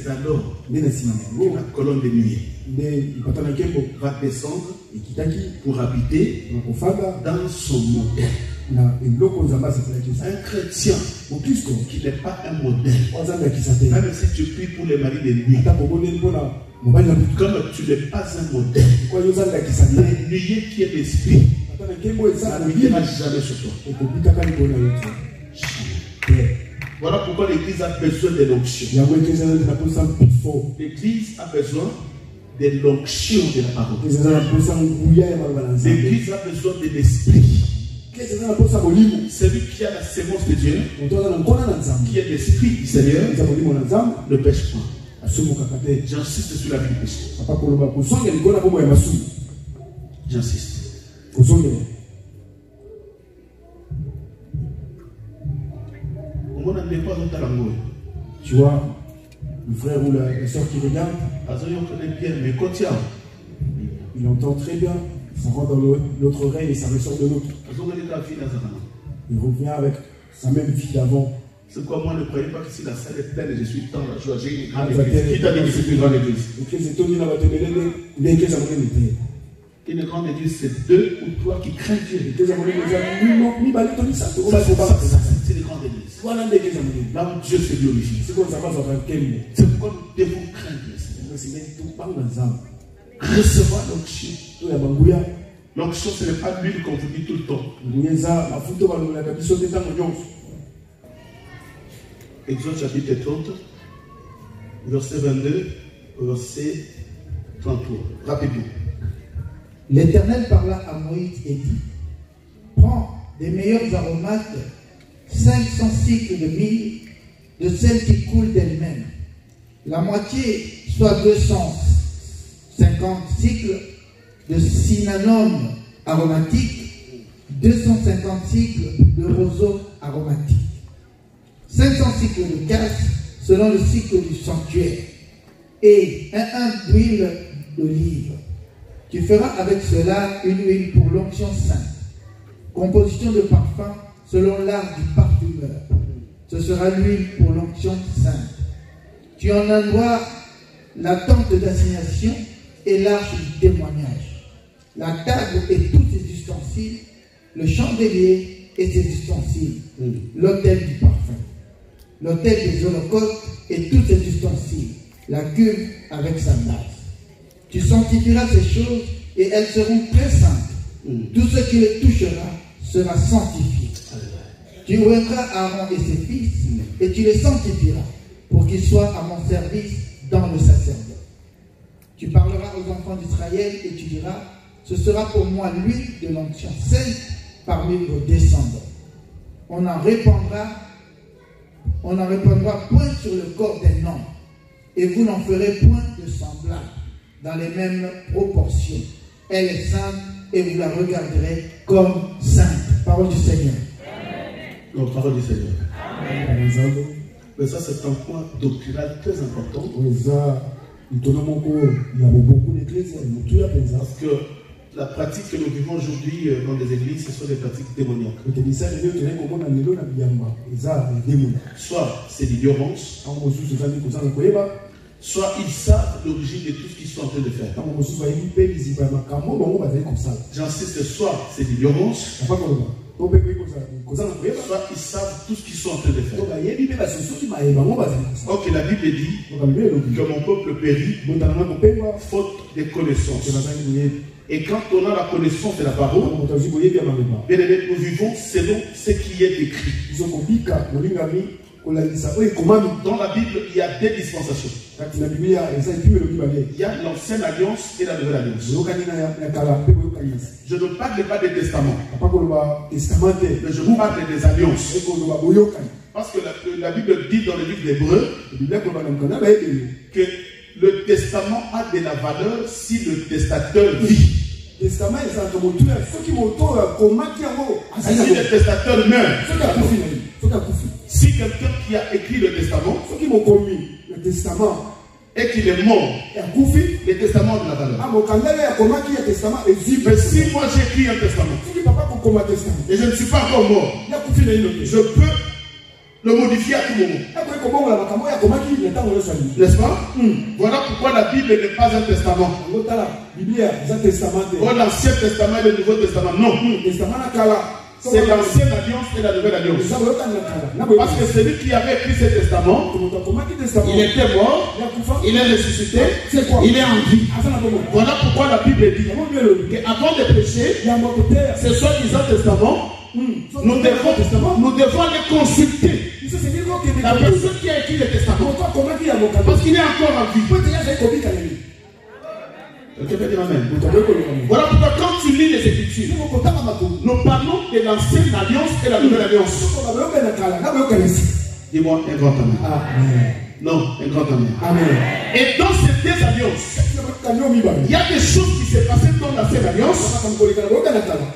alors que la colonne de nuée va descendre pour habiter dans son modèle. Un chrétien qui n'est pas un modèle, même si tu pries pour les maris de nuit, comme tu n'es pas un modèle, la nuée qui est l'esprit n'habitera jamais sur toi. Voilà pourquoi l'Église a besoin de l'onction. L'Église a besoin de l'onction de la parole. L'Église a besoin de l'esprit. Celui qui a la sémence de Dieu, qui est l'esprit du Seigneur, ne pêche pas. J'insiste sur la vie du péché. J'insiste. Tu vois, le frère ou la soeur qui regarde, il entend très bien. Ça rentre dans l'autre oreille et ça ressort de l'autre. Il revient avec sa même vie d'avant. C'est quoi, moi ne croyez pas que si la salle est pleine et je suis dans la joie, j'ai une grande église. Qui t'a dit que c'est une grande église? Une grande église, c'est 2 ou 3 qui craignent Dieu. C'est une grande église. Là où Dieu se glorifie. C'est pourquoi nous devons craindre. Recevoir l'onction. L'onction, ce n'est pas l'huile qu'on vous dit tout le temps. Exode chapitre 30, verset 22, verset 33. Rapidement. L'Éternel parla à Moïse et dit: prends des meilleurs aromates, 500 cycles de myrrhe, de celles qui coulent d'elles-mêmes. La moitié, soit 250 cycles de cinnamome aromatique, 250 cycles de roseau aromatique, 500 cycles de casque selon le cycle du sanctuaire, et un d'huile d'olive. Tu feras avec cela une huile pour l'onction sainte, composition de parfum selon l'art du parfumeur. Ce sera l'huile pour l'onction sainte. Tu en envoies la tente d'assignation et l'arche du témoignage, la table et tous ses ustensiles, le chandelier et ses ustensiles, l'autel du parfum, l'autel des holocaustes et tous ses ustensiles, la cuve avec sa base. Tu sanctifieras ces choses et elles seront très saintes. Tout ce qui les touchera sera sanctifié. Tu oindras Aaron et ses fils et tu les sanctifieras pour qu'ils soient à mon service dans le sacerdoce. Tu parleras aux enfants d'Israël et tu diras: ce sera pour moi l'huile de l'onction sainte parmi vos descendants. On n'en répandra point sur le corps d'un homme, et vous n'en ferez point de semblable dans les mêmes proportions. Elle est sainte et vous la regarderez comme sainte. Parole du Seigneur. Non, parole du Seigneur. Amen. Mais ça, c'est un point doctrinal très important. Parce que la pratique que nous vivons aujourd'hui dans les églises, ce sont des pratiques démoniaques. Soit c'est l'ignorance, soit ils savent l'origine de tout ce qu'ils sont en train de faire. J'insiste, soit c'est l'ignorance, soit ils savent tout ce qu'ils sont en train de faire. Ok, la Bible dit que mon peuple périt faute de connaissance. Et quand on a la connaissance de la parole, bien aimé, nous vivons selon ce qui est écrit. Dans la Bible, il y a deux dispensations. Il y a l'ancienne alliance et la nouvelle alliance. Je ne parle pas des testaments, mais je vous parle des alliances. Parce que la Bible dit dans le livre d'Hébreux que le testament a de la valeur si le testateur vit. Si le testateur meurt, Si quelqu'un qui a écrit le testament et qu'il est mort, le testament de la valeur. Mais si moi j'écris un testament et je ne suis pas encore mort, je peux le modifier à tout moment. N'est-ce pas? Voilà pourquoi la Bible n'est pas un testament. Oh, l'Ancien Testament et le Nouveau Testament, non. C'est l'ancienne alliance et la nouvelle alliance. Parce que celui qui avait écrit ce testament, il était mort, il est ressuscité, il est en vie. Voilà pourquoi la Bible dit qu'avant de pécher, ce soi-disant testament, nous devons aller consulter la personne qui a écrit le testament. Parce qu'il est encore en vie. Amen. Voilà pourquoi quand tu lis les Écritures, nous parlons de l'ancienne alliance et la nouvelle alliance. Dis-moi un grand amen. Amen. Non, un grand amen. Amen. Et dans ces deux alliances, il y a des choses qui s'est passées dans l'ancienne alliance.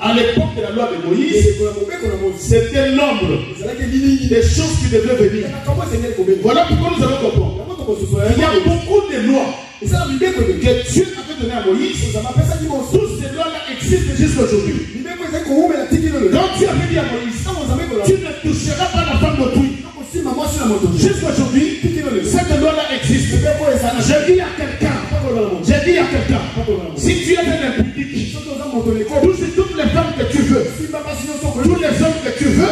À l'époque de la loi de Moïse, c'était l'ombre des choses qui devaient venir. Voilà pourquoi nous allons comprendre. Il y a beaucoup de lois que Dieu avait donné à Moïse. Toutes ces lois-là existent jusqu'à aujourd'hui. Quand Dieu avait dit à Moïse, tu ne toucheras pas la femme d'autrui. Jusqu'à aujourd'hui, cette loi-là existe. Je dis à quelqu'un, si tu es un impudique, touche toutes les femmes que tu veux, tous les hommes que tu veux,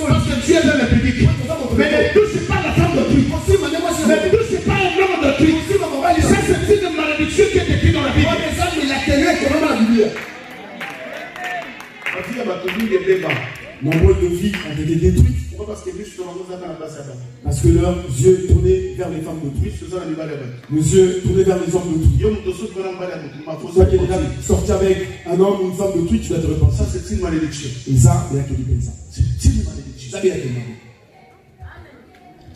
parce que tu es un impudique. Mais ne touche pas la femme d'autrui. Ne touche pas un homme d'autrui. Ça, c'est une malédiction qui est écrite dans la Bible. Nombre de vies ont été détruites. Parce que leurs yeux tournaient vers les femmes d'autrui. Les yeux tournaient vers les hommes d'autrui. Toi qui es sorti avec un homme ou une femme d'autrui, tu dois te repenser. Ça, c'est une malédiction. Et ça, il y a que du pays. C'est une malédiction. Ça, il y a que du pays.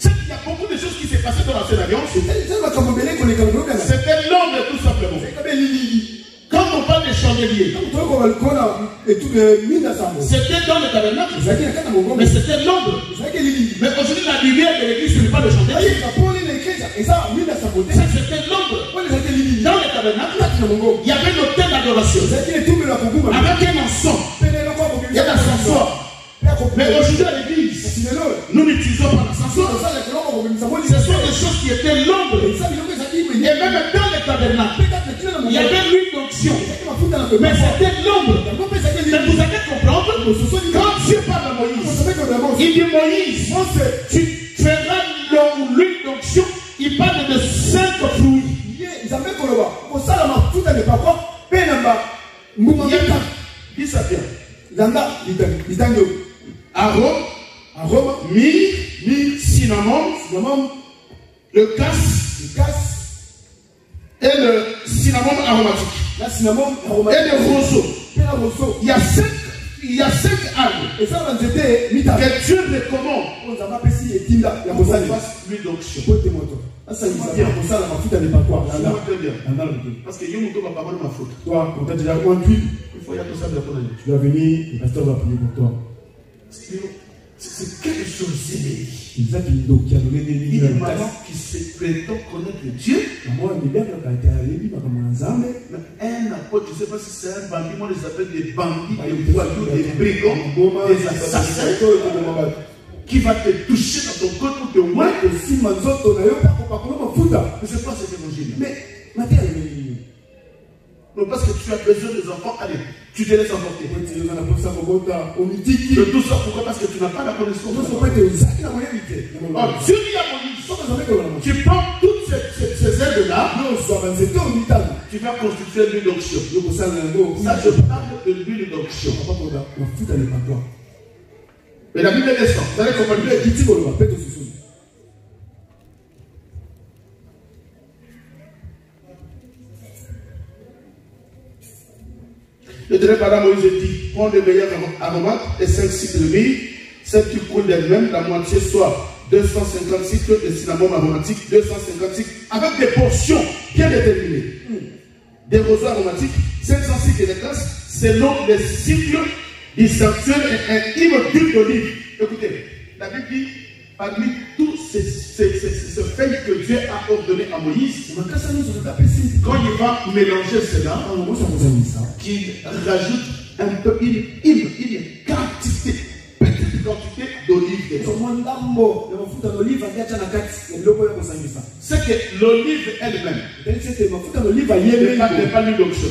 Il y a beaucoup de choses qui s'est passé dans l'ancienne alliance. C'était l'homme tout simplement. Quand on parle des chandeliers, c'était dans le tabernacle, mais c'était l'ombre. Mais aujourd'hui, la lumière de l'église, ce n'est pas le chandelier. Ça, c'était l'ombre. Dans le tabernacle, il y avait l'autel d'adoration avec un encens. Il y a l'ascenseur. Mais aujourd'hui à l'église, nous n'utilisons pas l'ascenseur. Ce sont des choses qui étaient l'ombre. Et même dans le tabernacle, il y avait l'huile d'onction. Mais c'était l'ombre. Mais vous allez comprendre, quand Dieu parle à Moïse, il dit Moïse, tu feras l'huile d'onction. Il parle de 5 fruits. Qui ça vient? Arôme, myrrhe, cinnamon, le cassis et le cinnamon aromatique. Et le roseau. Il y a 5 arbres que Dieu recommande qu'on fasse l'huile d'onction. Ça bien. Parce que toi, quand tu as déjà conduit, tu vas venir, le pasteur va prier pour toi. C'est quelque chose d'aimer. Il est malin qui se prétend connaître Dieu. Mais un apôtre, je ne sais pas si c'est un bandit, moi je les appelle des bandits, des voyous, des brigands, des assassins, qui va te toucher dans ton corps pour te voir. Mais c'est pas cet évangile. Mais non, parce que tu as besoin des enfants, allez, tu te laisses emporter. De tout ça, pourquoi? Parce que tu n'as pas la connaissance. Dieu dit à Moïse, tu prends toutes ces aides-là, tu vas constituer l'huile d'onction. Ça, je parle de l'huile d'onction. Mais la Bible est descend. Vous allez comprendre. Le Éternel parla à Moïse dit, prends le meilleur aromates et 5 cycles de myrrhe, celle qui coule d'elle-même, la moitié soit 250 cycles de cinnamon aromatique, 250 cycles, avec des portions bien déterminées. Des roseaux aromatiques, 500 cycles de classe, selon les cycles du sanctuaire et un hymne d'huile d'olive. Écoutez, la Bible dit, parmi tous ces feuilles que Dieu a ordonné à Moïse, quand il va mélanger cela, qu'il rajoute un peu une quantité, petite quantité d'olive. C'est que l'olive elle-même n'est pas l'huile d'onction.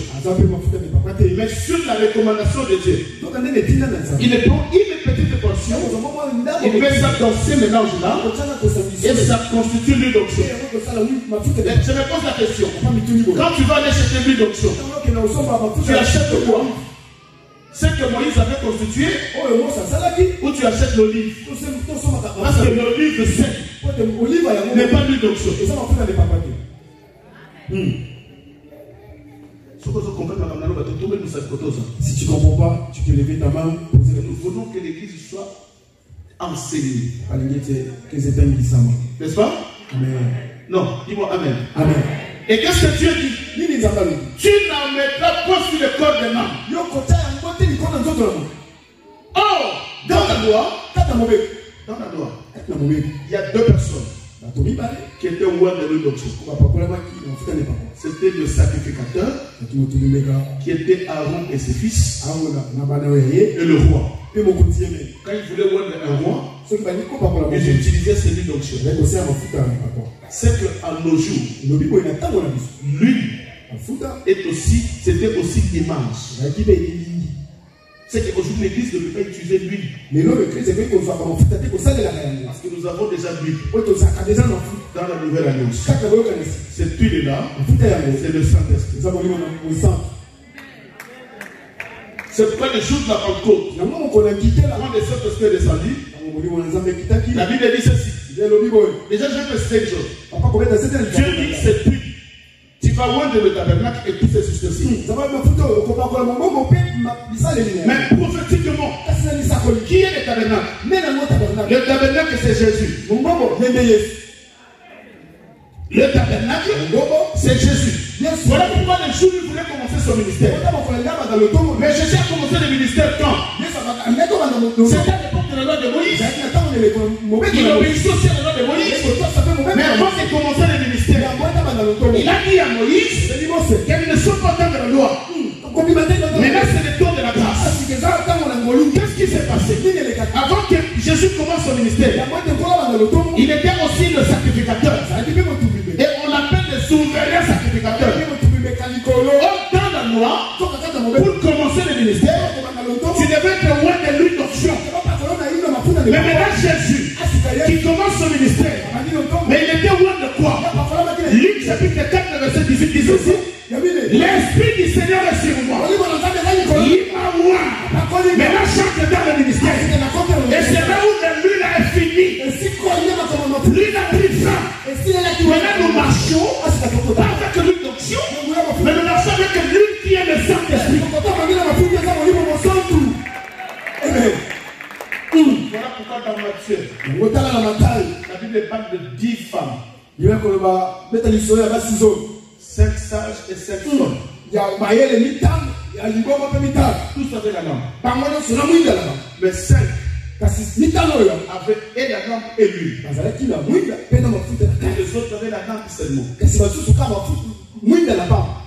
Mais sur la recommandation de Dieu, il prend une petite portion, il met ça dans ces mélanges-là, et ça constitue l'huile d'onction. Je me pose la question, quand tu vas aller chercher l'huile d'onction, tu achètes quoi? C'est que Moïse avait constitué, ou tu achètes l'olive? Parce que l'olive sec n'est pas l'huile d'onction. Si tu ne comprends pas, tu peux lever ta main. Nous voulons que l'église soit enseignée. N'est-ce pas? Amen. Non, dis-moi Amen. Amen. Et qu'est-ce que Dieu dit? Tu n'en mettras pas sur le corps des mains. Oh, dans la loi, il y a deux personnes qui étaient ouvertes de l'huile d'onction. C'était le sacrificateur qui était Aaron et ses fils et le roi. Quand ils voulaient ouvrir un roi, ils utilisaient cette huile d'onction. C'est qu'à nos jours, l'huile c'était aussi image. C'est qu'aujourd'hui l'église ne peut pas utiliser l'huile. Parce que nous avons déjà l'huile dans la nouvelle alliance. Cette huile-là, c'est le Saint-Esprit. C'est pourquoi le jour de la Pentecôte, quand le Saint-Esprit est descendu, la Bible dit ceci. Déjà, je vais te dire une chose. Dieu dit que cette huile, tu vas voir de le tabernacle et tout c'est sur ceci. Mais prophétiquement, qui est le tabernacle? Le tabernacle c'est Jésus. Le tabernacle c'est Jésus. Voilà pourquoi le jour où il voulait commencer son ministère. Mais Jésus a commencé le ministère quand? C'était à l'époque de la loi de Moïse. Il obéissait aussi à la loi de Moïse. Mais avant de commencer le ministère, il a dit à Moïse qu'elle ne soit pas dans la loi. Mais là c'est le temps de la grâce. Qu'est-ce qui s'est passé? Avant que Jésus commence son ministère, il était aussi le sacrificateur. Et on l'appelle le souverain sacrificateur. Dans la loi, pour commencer le ministère, tu devais être loin de l'huile d'onction. Mais maintenant Jésus, qui commence son ministère, mais il était loin de quoi? Luc chapitre 4, verset 18 dit ceci. L'Esprit du Seigneur est sur moi. Il m'a oint. Maintenant chante dans le ministère. Et c'est là où l'huile est finie. L'huile a pris fin. Maintenant nous marchons avec l'huile d'onction, mais nous marchons avec l'huile qui est le Saint-Esprit. Amen. Voilà pourquoi dans Matthieu, la Bible parle de 10 femmes. 5 sages et 5 femmes. Tous avaient la lampe. Mais 5 avaient et la lampe et l'huile. Et les autres avaient la lampe seulement.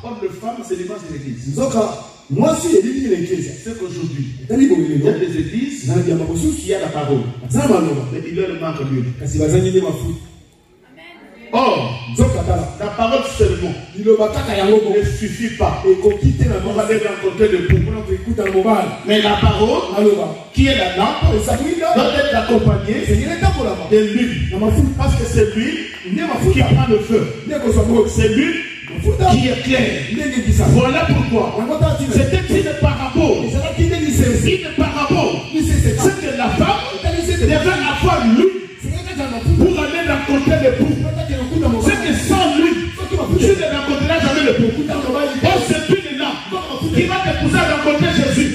Or, le femme, c'est l'image de l'église. C'est qu'aujourd'hui, il y a des églises qui a la parole. Mais il leur manque l'huile. Or, la parole seulement ne suffit pas. On va aller rencontrer le pour. Mais la parole, qui est la lampe, doit être accompagnée de l'huile. Parce que c'est l'huile qui prend le feu. C'est l'huile qui est claire. Voilà pourquoi c'était une parabole. Une parabole. C'est que la femme devait avoir l'huile pour aller rencontrer le pour. C'est que sans lui, tu ne rencontreras jamais le pour. Or, cette huile-là qui va te pousser à rencontrer Jésus,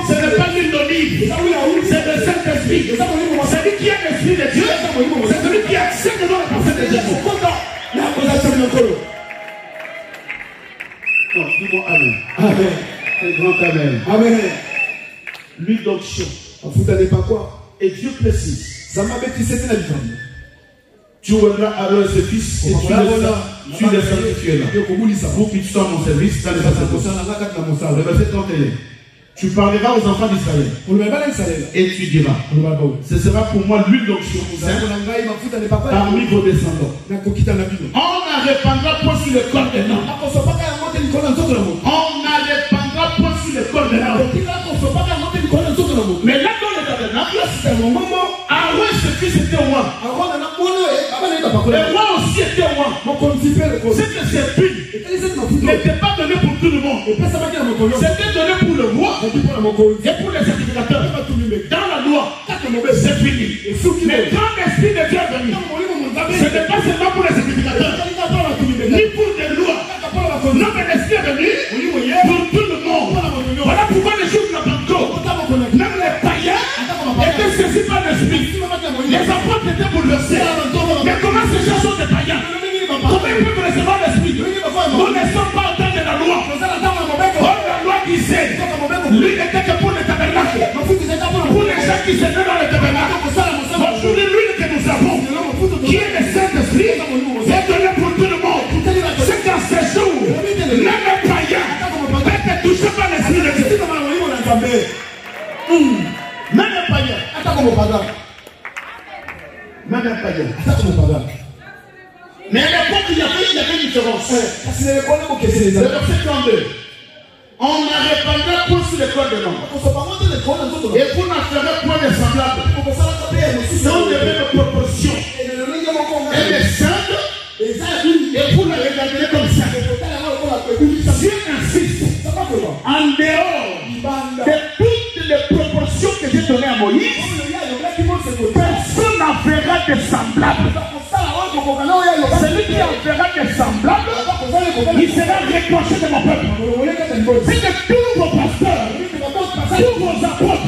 ce n'est pas l'huile d'olive, c'est le Saint-Esprit. C'est lui qui est l'Esprit de Dieu, c'est celui qui accepte dans la pensée de Jésus. Non, dis-moi Amen. Amen. Un grand Amen. Amen. L'huile d'onction. Vous n'allez pas quoi? Et Dieu précise Tu reviendras à leur fils et tu les sanctifieras. Pour qu'ils soient à mon service dans les sacerdoces. Le verset 31. Tu parleras aux enfants d'Israël et tu diras, ce sera pour moi l'huile d'onction parmi vos descendants. On ne répandra point sur le corps des noms. On ne répandra point sur le corps des noms. Mais là dans le tabernacle, Aaron ce fils était roi. Le roi aussi était roi. Cette épine n'était pas donnée pour tout le monde. C'était donné pour le roi et pour les sacrificateurs. Dans la loi, c'est fini. Mais quand l'Esprit de Dieu est venu, ce n'est pas seulement pour les sacrificateurs, ni pour les lois. Non, mais l'Esprit est venu pour tout le monde. Voilà pourquoi les jours de la Pentecôte, même les païens étaient saisis par l'Esprit. Les apôtres étaient bouleversés. Mais comment ces gens sont des païens? Comment ils peuvent recevoir l'Esprit? Nous ne sommes pas en temps de la loi. La loi disait, lui n'était que pour le tabernacle. Pour les gens qui s'étaient dans le tabernacle. Aujourd'hui, l'huile que nous avons, qui est le Saint-Esprit, est donné pour tout le monde. C'est qu'en ces jours, même les païens peuvent être touchés par l'Esprit de Dieu. Même les païens. Même les païens. Mais à l'époque, il y avait une différence. Le verset 32. On ne répandra point sur les corps de l'homme. Et vous n'en ferez point de semblable. Dans de mêmes proportions. Et les saintes, et vous la regarderez comme ça. Dieu insiste en dehors de toutes les proportions que j'ai données à Moïse. Personne n'en fera de semblable. Celui qui en fera des semblables, il sera réproché de mon peuple. C'est que tous vos pasteurs, tous vos apôtres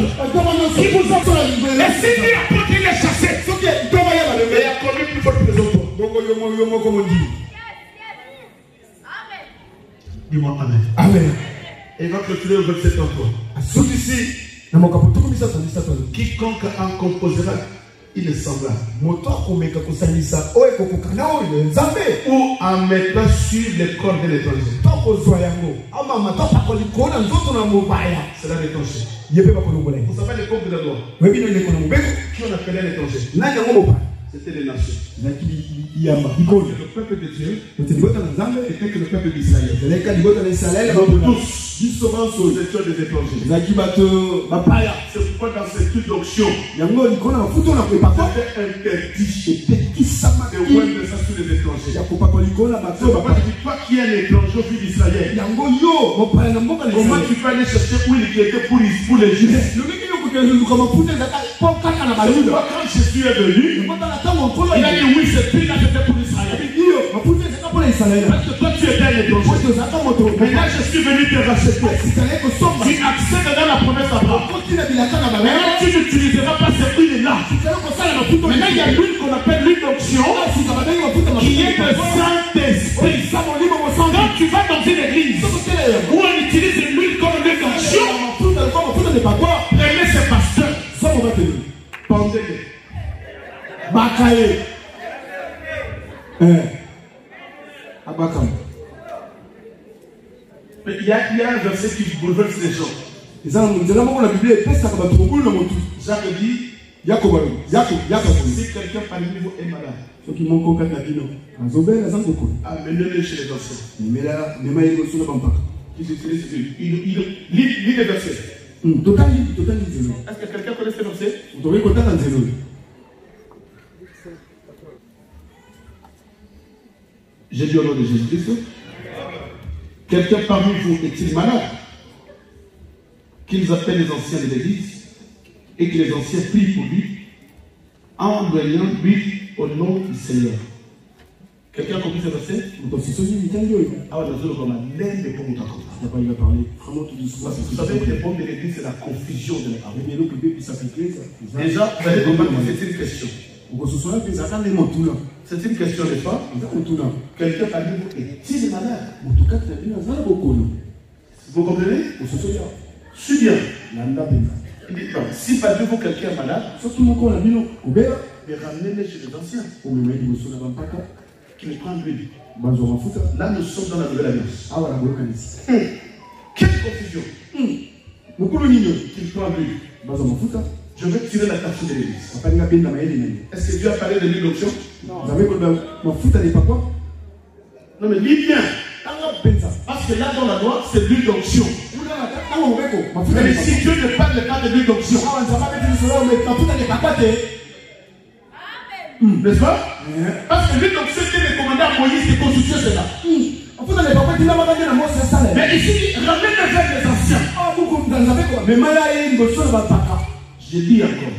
qui vous ont fait. Et si les apôtres les chassaient, il a commis plus fort que les autres. Dis-moi Amen. Amen. Et va clôturer au verset 33. Quiconque en composera, il est semblable. Ou en mettant sur les corps de l'étranger. C'est là l'étranger. Vous savez l'époque de la loi. Qui on appelait l'étranger? C'était les nations. Le peuple de Dieu était que le peuple d'Israël. Donc tous, nous étions des étrangers. C'est pourquoi dans cette toute onction, c'était interdit de oindre ça sur les étrangers. C'est pourquoi tu dis toi qui es un étranger au fils d'Israël, comment tu peux aller chercher où il était pour les Juifs? Quand Jésus est venu, il a dit oui, cette fille-là c'était pour Israël. Parce que toi tu étais un étranger. Maintenant je suis venu te racheter. Tu accèdes dans la promesse d'Abraham. Maintenant tu n'utiliseras pas cette huile-là. Maintenant il y a l'huile qu'on appelle l'huile d'onction, qui est le Saint-Esprit. Quand tu vas dans une église où on utilise l'huile comme l'huile d'onction, prenez ces pasteurs, pendez-les. Il y a un verset qui bouleverse les gens. Jacques dit, si quelqu'un parmi vous est malade, amenez-le chez les anciens. Lis les versets. Est-ce que quelqu'un connaît ce verset? J'ai dit au nom de Jésus-Christ. Quelqu'un parmi vous est-il malade? Qu'ils appellent les anciens de l'église et que les anciens prient pour lui en veillant lui au nom du Seigneur. Quelqu'un a compris ce verset? Ah ouais, vous savez que les pommes de l'église, c'est la confusion de la parole. Déjà, vous allez comprendre que c'est une question. C'est une question de foi. Quelqu'un parmi vous est-il malade? Vous comprenez? Si bien. Si parmi vous quelqu'un est malade, et ramenez-les chez les anciens. Qu'ils prennent l'huile. Là, nous sommes dans la nouvelle alliance. Quelle confusion. Qu'ils prennent l'huile. Je vais tirer la tâche de l'église. Est-ce que Dieu a parlé de l'huile d'onction? Non, mais lis bien. Parce que là dans la loi, c'est l'huile d'onction. Mais si Dieu ne parle pas de l'huile d'onction, n'est-ce pas? Parce que l'huile d'onction était recommandée à Moïse de constituer cela. Mais ici, ramène vers les anciens. Je dis encore.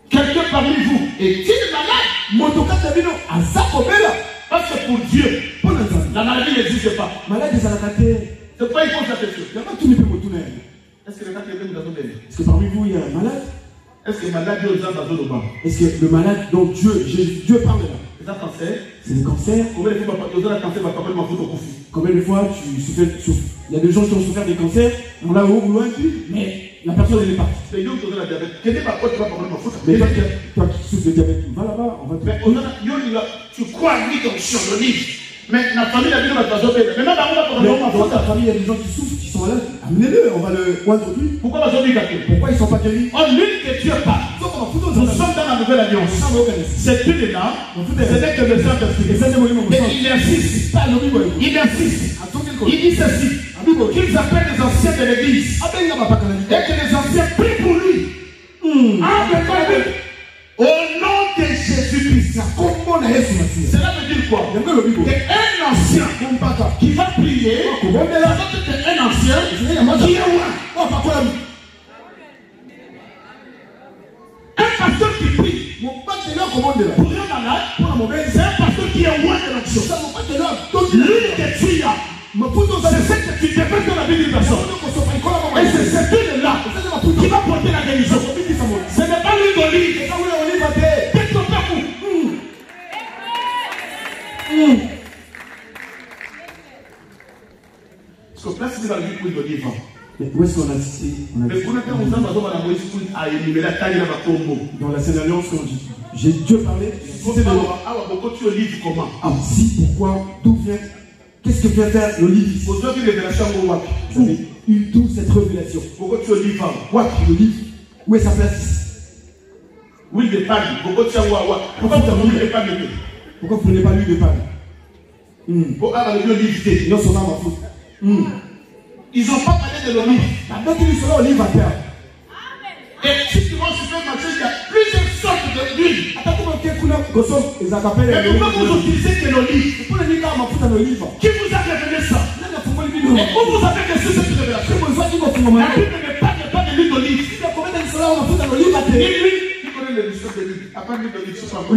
Quelqu'un parmi vous est-il malade? Parce que pour Dieu, la maladie n'existe pas. C'est pas il pose la question. Est-ce que les gars qui nous avons donné? Est-ce que parmi vous il y a un malade? Est-ce que le malade Dieu aux hommes dans bas? Est-ce que le malade dont Dieu parle là? C'est un cancer. C'est le cancer. Combien de fois tu souffres? Il y a des gens qui ont souffert des cancers, on l'a au loin, mais la personne elle est partie. Mais toi qui souffres de diabète, va là-bas, on va te faire. Tu crois lui donc sur le livre. Mais la famille a dit qu'on va te faire. Maintenant, dans ta famille, il y a des gens qui souffrent, qui sont malades. Amenez-le, on va le poindre lui. Pourquoi ils ne sont pas guéris? En l'huile que Dieu parle. Nous sommes dans la nouvelle alliance. Cette huile-là, ce n'est que le Saint-Esprit. Et il insiste. Il insiste. Il dit ceci. Qu'ils appellent les anciens de l'église. Et que les anciens prient pour lui. Au nom de Jésus-Christ. Cela veut dire quoi? Un ancien qui va prier, un ancien qui est loin. Un pasteur qui prie pour un malade, c'est un pasteur qui est loin de l'action. L'huile que tu as, c'est ce que tu dépends dans la vie d'une personne. Et c'est cette huile-là qui va porter la guérison. Ce n'est pas l'huile d'olive. Qu'est-ce qu'on fait pour? Parce que place c'est dans l'huile d'olive. Mais où est-ce qu'on a cité? Dans la Sainte Alliance, quand Dieu parlait, si, pourquoi, d'où vient, qu'est-ce que vient faire l'olive? Vous avez eu d'où cette révélation? Pourquoi tu olives? L'olive, où est sa place? L'huile de palme. Pourquoi tu as pourquoi vous avez l'huile de palme? Pourquoi vous ne prenez pas l'huile de palme? Pour avoir l'olive. Non, son âme en fout. Ils n'ont pas parlé de l'olive. Maintenant qu'ils sont là, l'olive à terre. Et si tu vas au supermarché, il y a plusieurs sortes d'huile. Mais pourquoi vous utilisez que l'olive? Qui vous a révélé ça? Et où vous avez reçu cette révélation? La Bible ne parle pas de l'huile d'olive. Qui connaît l'histoire de l'huile? À part l'huile d'olive, c'est pas bon.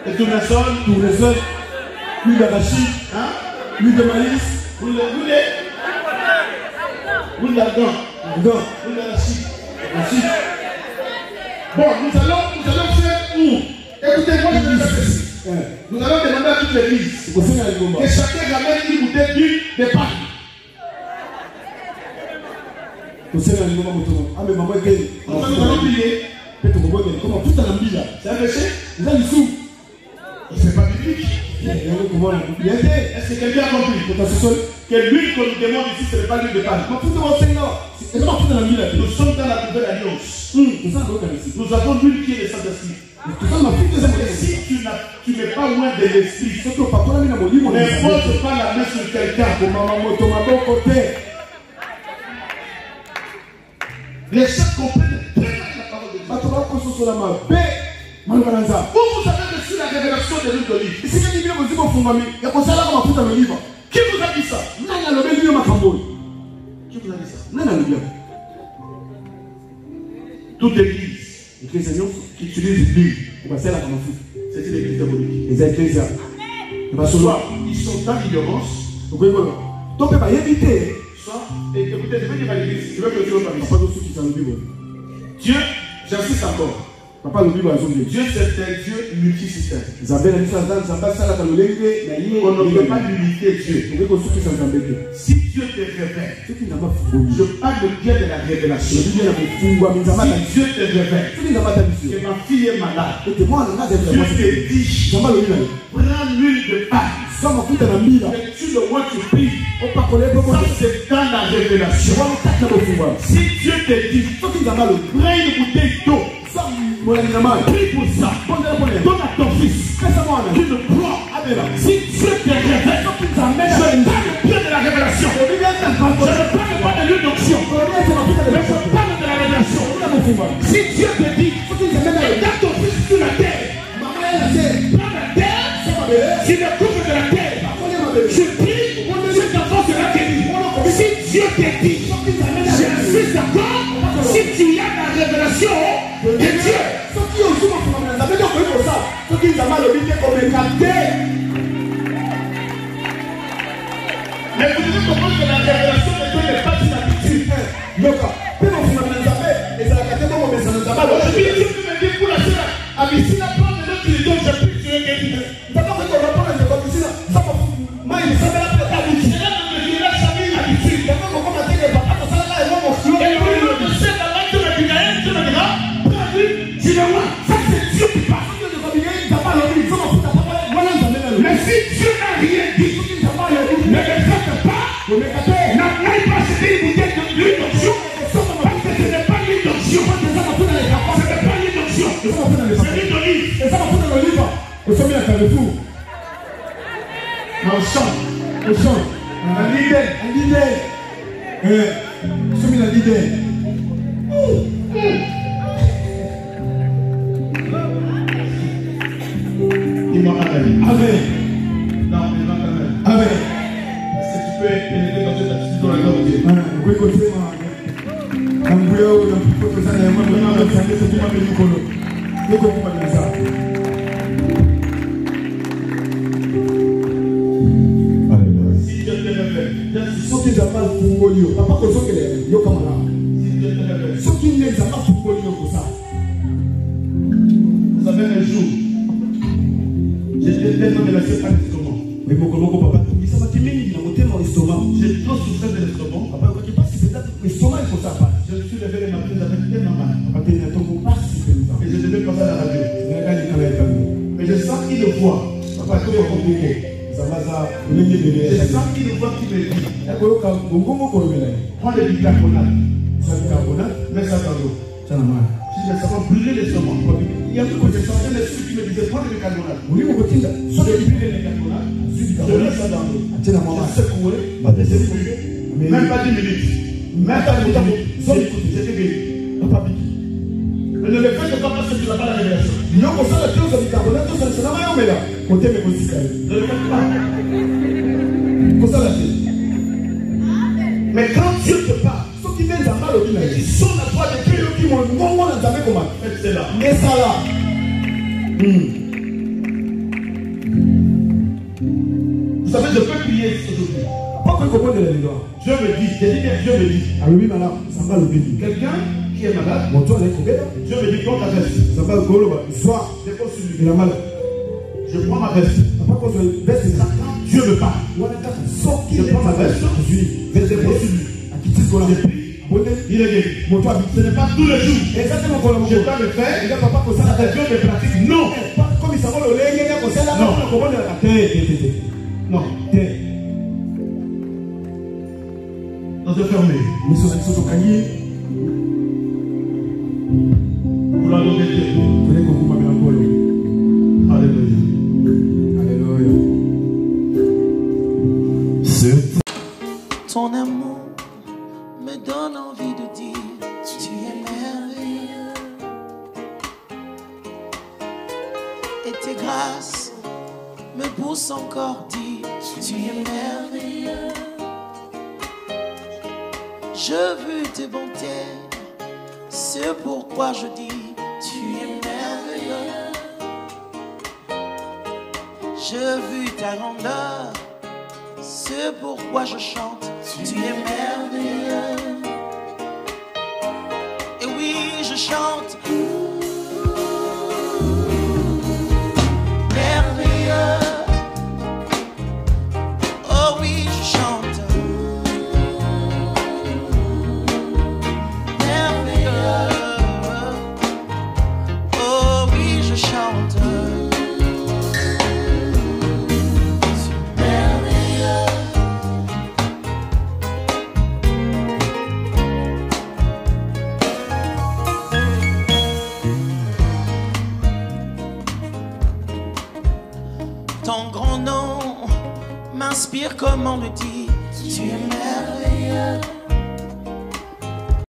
Et tournesol, l'huile d'arachide, l'huile de maïs, l'huile d'argan, l'huile d'arachide. Bon, nous allons faire écoutez-moi, je vais faire ceci. Nous allons demander à toute l'église que chacun ramène une bouteille d'huile de palme. Nous allons prier. C'est un péché? C'est pas biblique. Est-ce que quelqu'un a compris? Que l'huile qu'on nous demande ici, ce n'est pas l'huile de palme. Nous sommes dans la nouvelle alliance. Nous avons l'huile qui est le Saint-Esprit. Si tu n'es pas loin de l'esprit, ne pose pas la main sur quelqu'un. Les gens comprennent très bien la parole de Dieu. Vous avez reçu la révélation de l'huile d'olive. Qui vous a dit ça? Qui vous a dit ça? Toute église qui utilise l'huile, c'est une église diabolique. Soit ils sont dans l'ignorance, soit, et écoutez, je vais dire à l'église, je vais que Dieu, j'insiste encore. Papa le Bible a dit Dieu c'est un Dieu multisystème. On ne peut pas limiter Dieu. Si Dieu te révèle, je parle de Dieu de la révélation. Si Dieu te révèle que ma fille est malade, Dieu te dit, prends l'huile de paille. Et tu le vois, tu pries. Ça c'est dans la révélation. Si Dieu te dit, prends une bouteille d'eau. Prie pour ça. Donne à ton fils. Tu le prends. Si Dieu te révèle, je ne parle pas de la révélation. Je ne parle pas de l'huile d'onction. Mais je parle de la révélation. Si Dieu te dit, regarde ton fils sur la terre. Prends la terre. Tu le couvres de la terre. Je prie, cet enfant sera guéri. Si Dieu te dit, je suis d'accord. Si tu as la révélation de Dieu. Mais vous devez comprendre que la révélation de Dieu n'est pas une habitude. Aujourd'hui, Dieu peut me dire pour la sœur, Abissina, prends le nom du don, je prie sur un guéri. Mais si Dieu n'a rien dit, ne le faites pas, n'aille pas acheter une bouteille d'huile d'onction, parce que ce n'est pas l'huile d'onction. Ce n'est pas l'huile d'onction, c'est l'huile d'olive. On chante. Un leader. Il m'a regardé. Amen. Non, il m'a regardé. Amen. Est-ce que tu peux élever dans cette attitude dans la gloire de Dieu? Oui, continuez. Si Dieu te révèle, ceux qui n'ont pas le Fungoyo, papa, que ceux qui ont camarade. Si Dieu te révèle, ceux qui n'ont pas le Fungoyo pour ça. Vous savez, un jour, j'étais tellement menacé par l'estomac. J'ai trop souffert de l'estomac. Je me suis levé le matin, j'avais tellement mal. Et je devais passer à la radio. Mais je sens qu'il le voit. Je sens qu'il le voit qui me dit. Prends le bicarbonate. Mets ça dans l'eau. Ça va brûler l'estomac. Il y a beaucoup de gens qui me disaient prends le bicarbonate. Je brûle le bicarbonate. Je mets ça dans l'eau. Je secoué. Même pas 10 minutes. Même pas 10 minutes. J'étais guéri. Mais ne le faites pas parce que tu n'as pas la révélation. Ne le faites pas. Mais quand Dieu te parle, ils sont la voix de Dieu qui m'ont faites cela. Vous savez, je peux prier aujourd'hui. Dieu me dit, Dieu me dit. Quelqu'un qui est malade, Dieu me dit prends ta veste. Je prends ma veste. Dieu me parle. Je prends ma veste. Je dépose sur lui. Il est guéri. Ce n'est pas tous les jours. Je dois le faire. Dieu me pratique. Non. Non. Dans se fermer. Pour l'adorer Dieu. Alléluia. Ton amour me donne envie de dire tu es merveilleux. Et tes grâces me poussent encore dire tu es merveilleux. Je veux tes bontés, c'est pourquoi je dis tu es merveilleux. Je veux ta grandeur, c'est pourquoi je chante tu es merveilleux. Et oui, je chante m'inspire comme on le dit. Tu es merveilleux.